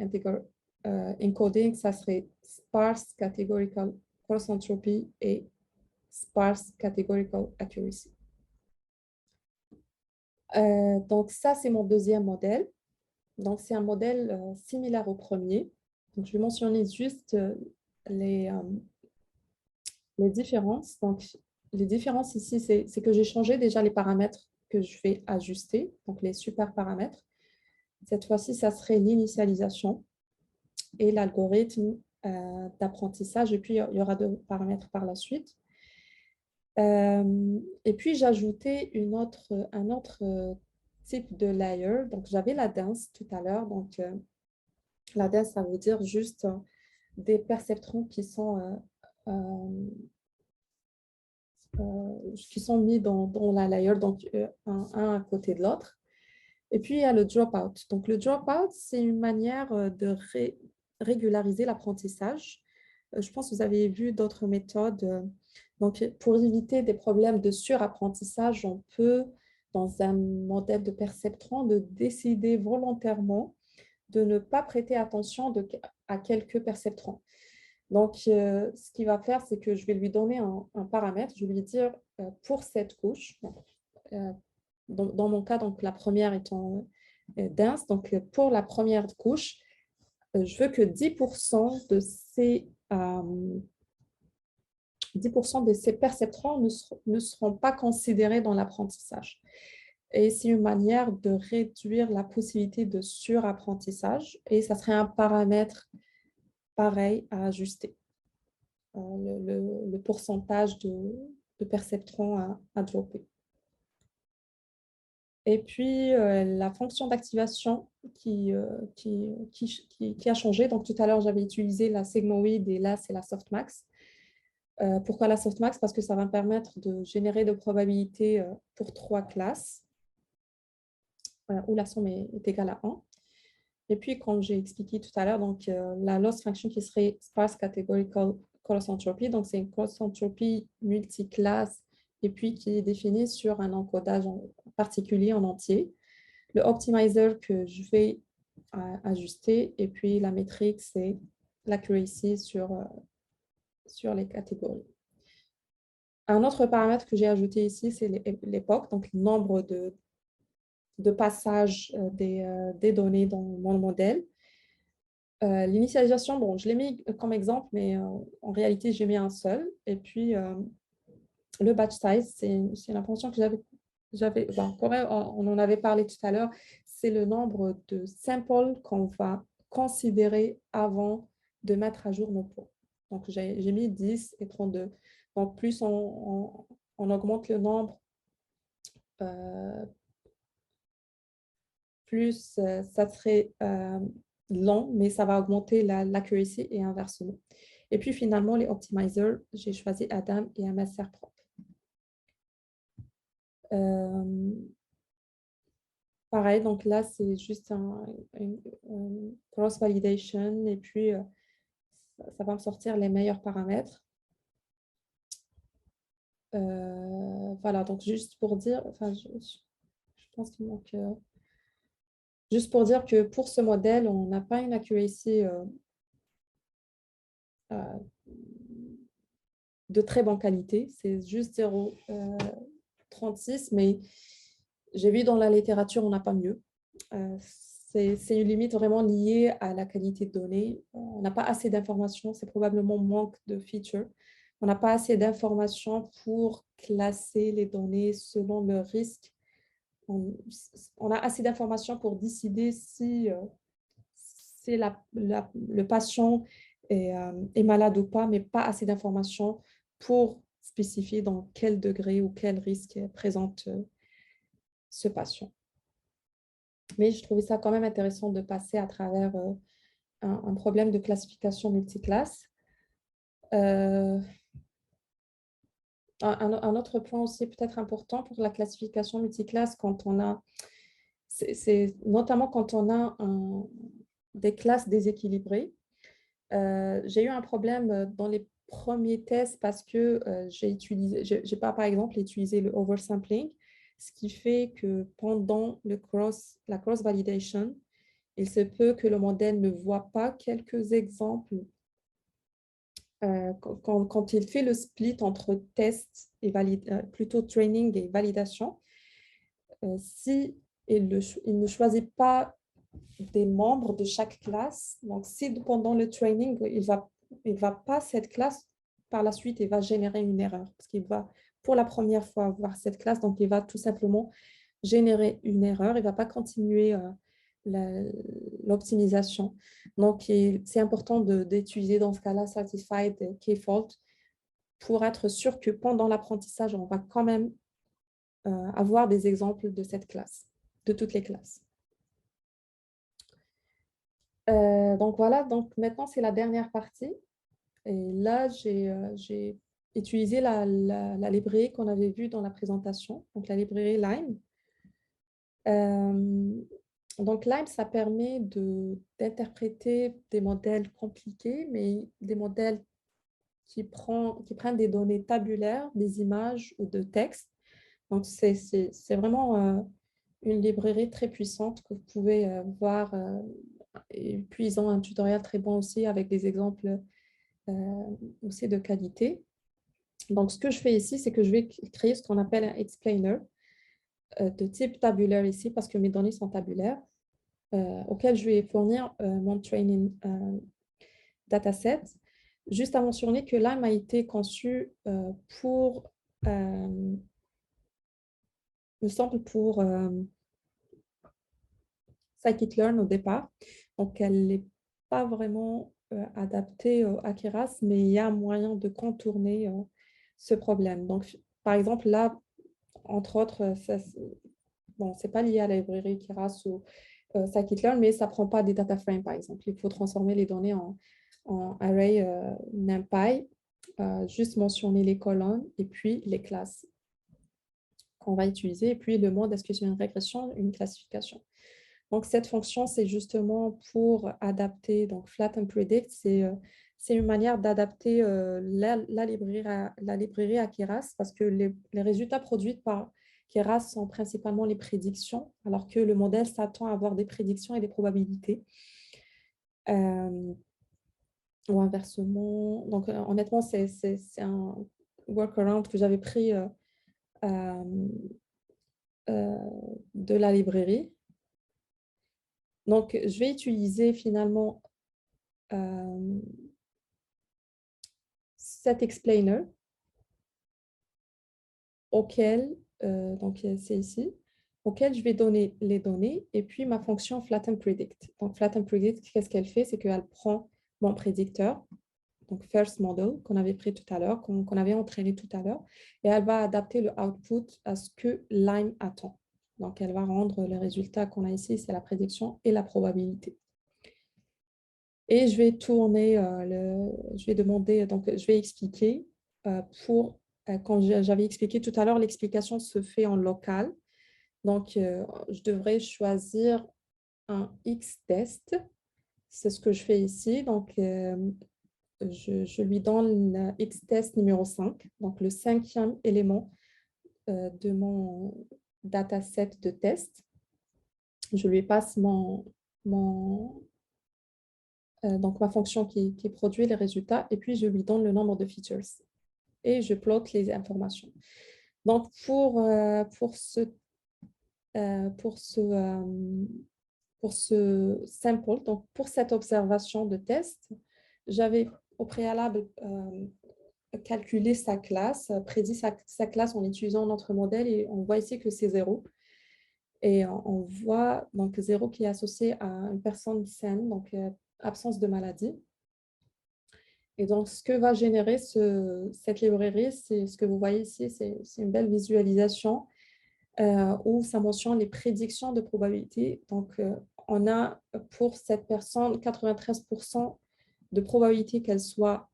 Speaker 1: encoding, ça serait sparse categorical cross entropy et sparse categorical accuracy. Donc, ça, c'est mon deuxième modèle. Donc, c'est un modèle similaire au premier. Donc, je vais mentionner juste les différences. Donc, les différences ici, c'est que j'ai changé déjà les paramètres que je vais ajuster, donc les super paramètres. Cette fois-ci, ça serait l'initialisation et l'algorithme d'apprentissage. Et puis, il y aura 2 paramètres par la suite. Et puis, j'ai ajouté un autre type de layer. Donc, j'avais la dense tout à l'heure. Donc, la dense, ça veut dire juste des perceptrons qui sont mis dans la layer, donc un à côté de l'autre. Et puis, il y a le dropout. Donc, le dropout, c'est une manière de régulariser l'apprentissage. Je pense que vous avez vu d'autres méthodes. Donc, pour éviter des problèmes de surapprentissage, on peut, dans un modèle de perceptron, de décider volontairement de ne pas prêter attention à quelques perceptrons. Donc, ce qu'il va faire, c'est que je vais lui donner un paramètre. Je vais lui dire, pour cette couche, dans mon cas, donc la première étant dense, donc pour la première couche, je veux que 10% de ces 10% de ces perceptrons ne seront pas considérés dans l'apprentissage. Et c'est une manière de réduire la possibilité de surapprentissage. Et ça serait un paramètre pareil à ajuster, le pourcentage de perceptrons à dropper. Et puis, la fonction d'activation qui a changé. Donc, tout à l'heure, j'avais utilisé la sigmoid et là, c'est la softmax. Pourquoi la softmax? Parce que ça va me permettre de générer de probabilités pour 3 classes où la somme est égale à 1. Et puis, comme j'ai expliqué tout à l'heure, donc la loss function qui serait sparse categorical cross entropy, donc c'est une cross entropy multiclasse et puis qui est définie sur un encodage particulier en entier. Le optimizer que je vais ajuster et puis la métrique, c'est l'accuracy sur les catégories. Un autre paramètre que j'ai ajouté ici, c'est l'époque, donc le nombre de passages des données dans mon modèle. L'initialisation, bon, je l'ai mis comme exemple, mais en réalité, j'ai mis un seul. Et puis, le batch size, c'est la fonction que on en avait parlé tout à l'heure, c'est le nombre de samples qu'on va considérer avant de mettre à jour nos pots. Donc, j'ai mis 10 et 32. Donc, plus on augmente le nombre, plus ça serait long, mais ça va augmenter l'accuracy et inversement. Et puis, finalement, les optimizers, j'ai choisi Adam et MSR propre. Pareil, donc là, c'est juste une cross-validation et puis ça va me sortir les meilleurs paramètres. Voilà, donc juste pour dire, enfin, je pense qu'il manque... juste pour dire que pour ce modèle, on n'a pas une accuracy de très bonne qualité. C'est juste 0,36, mais j'ai vu dans la littérature, on n'a pas mieux. C'est une limite vraiment liée à la qualité de données. On n'a pas assez d'informations, c'est probablement manque de features. On n'a pas assez d'informations pour classer les données selon le risque. On a assez d'informations pour décider si le patient est malade ou pas, mais pas assez d'informations pour spécifier dans quel degré ou quel risque présente ce patient. Mais je trouvais ça quand même intéressant de passer à travers un problème de classification multiclasse. Un autre point aussi peut-être important pour la classification multiclasse, quand on a, c'est notamment quand on a des classes déséquilibrées. J'ai eu un problème dans les premiers tests parce que j'ai pas par exemple utilisé le oversampling, ce qui fait que pendant la cross-validation, il se peut que le modèle ne voit pas quelques exemples quand il fait le split entre test et plutôt training et validation. Si il ne choisit pas des membres de chaque classe, donc si pendant le training, il va pas cette classe, par la suite, il va générer une erreur parce qu'il va pour la première fois voir cette classe, donc il va tout simplement générer une erreur, il ne va pas continuer l'optimisation. Donc, c'est important d'utiliser dans ce cas-là Certified K-Fault pour être sûr que pendant l'apprentissage, on va quand même avoir des exemples de cette classe, de toutes les classes. Donc voilà, donc maintenant c'est la dernière partie. Et là, j'ai utilisé la librairie qu'on avait vue dans la présentation, donc la librairie Lime. Donc Lime, ça permet d'interpréter des modèles compliqués, mais des modèles qui prennent des données tabulaires, des images ou de textes. Donc c'est vraiment une librairie très puissante que vous pouvez voir. Et puis ils ont un tutoriel très bon aussi avec des exemples aussi de qualité. Donc ce que je fais ici, c'est que je vais créer ce qu'on appelle un explainer de type tabulaire ici parce que mes données sont tabulaires, auquel je vais fournir mon training dataset. Juste à mentionner que Lime a été conçu pour, me semble, pour scikit-learn au départ. Donc, elle n'est pas vraiment adaptée à Keras, mais il y a moyen de contourner ce problème. Donc, par exemple, là, entre autres, bon, ce n'est pas lié à la librairie Keras ou scikit-learn, mais ça ne prend pas des data frames, par exemple. Il faut transformer les données en array NumPy, juste mentionner les colonnes et puis les classes qu'on va utiliser, et puis le mode est-ce que c'est une régression, une classification. Donc, cette fonction, c'est justement pour adapter, donc flatten predict, c'est une manière d'adapter la librairie à Keras parce que les résultats produits par Keras sont principalement les prédictions, alors que le modèle s'attend à avoir des prédictions et des probabilités. Ou inversement. Donc, honnêtement, c'est un workaround que j'avais pris de la librairie. Donc, je vais utiliser finalement cet explainer auquel, donc c'est ici, auquel je vais donner les données et puis ma fonction flatten predict. Donc, flatten predict, qu'est-ce qu'elle fait? C'est qu'elle prend mon prédicteur, donc first model qu'on avait pris tout à l'heure, qu'on avait entraîné tout à l'heure, et elle va adapter le output à ce que Lime attend. Donc, elle va rendre le résultat qu'on a ici, c'est la prédiction et la probabilité. Et je vais tourner, je vais demander, donc je vais expliquer quand j'avais expliqué tout à l'heure, l'explication se fait en local. Donc, je devrais choisir un X-test. C'est ce que je fais ici. Donc, je lui donne le X-test numéro 5, donc le 5e élément de mon dataset de test. Je lui passe donc ma fonction qui produit les résultats et puis je lui donne le nombre de features et je plotte les informations. Donc, pour ce sample, donc pour cette observation de test, j'avais au préalable calculé sa classe, prédit sa classe en utilisant notre modèle et on voit ici que c'est 0. Et on voit donc 0 qui est associé à une personne saine, donc absence de maladie. Et donc, ce que va générer cette librairie, c'est ce que vous voyez ici, c'est une belle visualisation où ça mentionne les prédictions de probabilité. Donc, on a pour cette personne 93% de probabilité qu'elle soit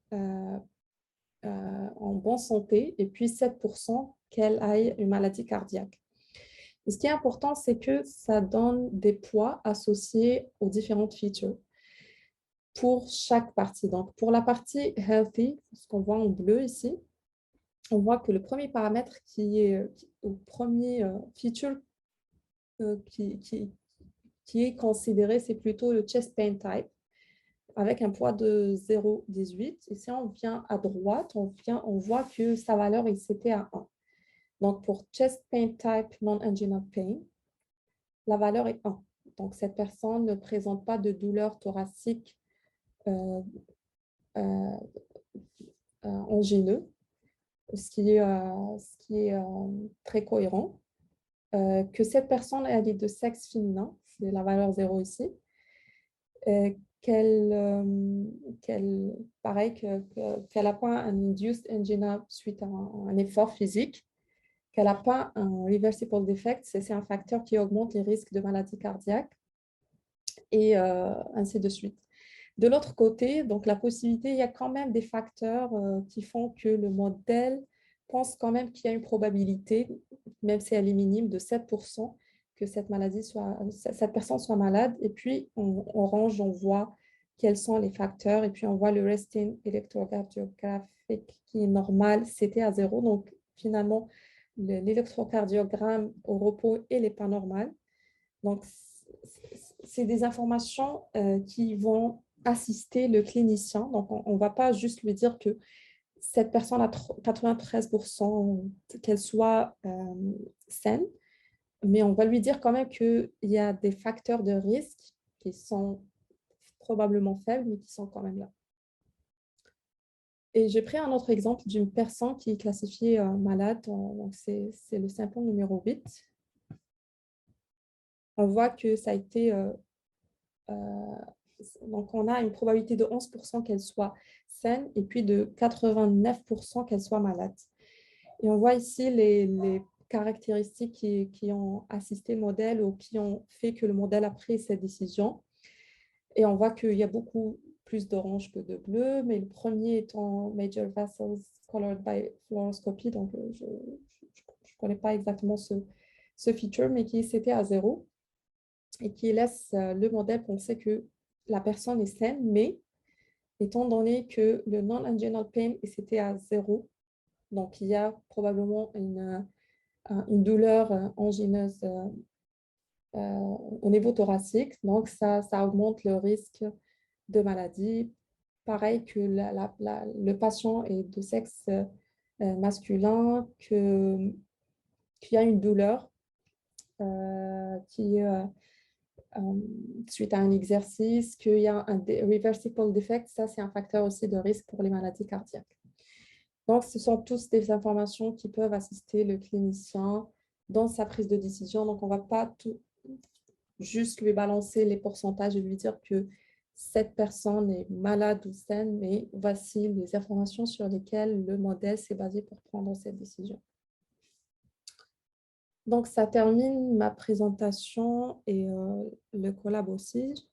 Speaker 1: en bonne santé et puis 7% qu'elle ait une maladie cardiaque. Et ce qui est important, c'est que ça donne des poids associés aux différentes features pour chaque partie. Donc, pour la partie healthy, ce qu'on voit en bleu ici, on voit que le premier paramètre qui est au premier feature qui est considéré, c'est plutôt le chest pain type avec un poids de 0,18. Et si on vient à droite, on voit que sa valeur, c'était à 1. Donc, pour chest pain type non-anginal pain, la valeur est 1. Donc, cette personne ne présente pas de douleur thoracique angineux, ce qui est très cohérent. Que cette personne elle est de sexe féminin, c'est la valeur 0 ici, qu'elle n'a pas un induced angina suite à un effort physique, qu'elle n'a pas un reversible defect, c'est un facteur qui augmente les risques de maladie cardiaque, et ainsi de suite. De l'autre côté, donc la possibilité, il y a quand même des facteurs qui font que le modèle pense quand même qu'il y a une probabilité, même si elle est minime, de 7% que cette personne soit malade. Et puis, en orange, on voit quels sont les facteurs. Et puis, on voit le resting électrocardiographique qui est normal, c'était à 0. Donc, finalement, l'électrocardiogramme au repos, il n'est pas normal. Donc, c'est des informations qui vont assister le clinicien. Donc, on ne va pas juste lui dire que cette personne a 93% qu'elle soit saine, mais on va lui dire quand même qu'il y a des facteurs de risque qui sont probablement faibles, mais qui sont quand même là. Et j'ai pris un autre exemple d'une personne qui est classifiée malade. Donc, c'est le symptôme numéro 8. On voit que ça a été... donc, on a une probabilité de 11% qu'elle soit saine et puis de 89% qu'elle soit malade. Et on voit ici les caractéristiques qui ont assisté le modèle ou qui ont fait que le modèle a pris cette décision. Et on voit qu'il y a beaucoup plus d'orange que de bleu, mais le premier étant Major Vessels Colored by Fluoroscopy, donc je ne connais pas exactement ce feature, mais qui c'était à 0 et qui laisse le modèle penser que la personne est saine, mais étant donné que le non-anginal pain c'était à 0, donc il y a probablement une douleur angineuse au niveau thoracique, donc ça augmente le risque de maladie. Pareil que le patient est de sexe masculin, qu'il y a une douleur qui suite à un exercice, qu'il y a un reversible defect, ça c'est un facteur aussi de risque pour les maladies cardiaques. Donc, ce sont tous des informations qui peuvent assister le clinicien dans sa prise de décision. Donc, on ne va pas juste lui balancer les pourcentages et lui dire que cette personne est malade ou saine, mais voici les informations sur lesquelles le modèle s'est basé pour prendre cette décision. Donc, ça termine ma présentation et le collab aussi.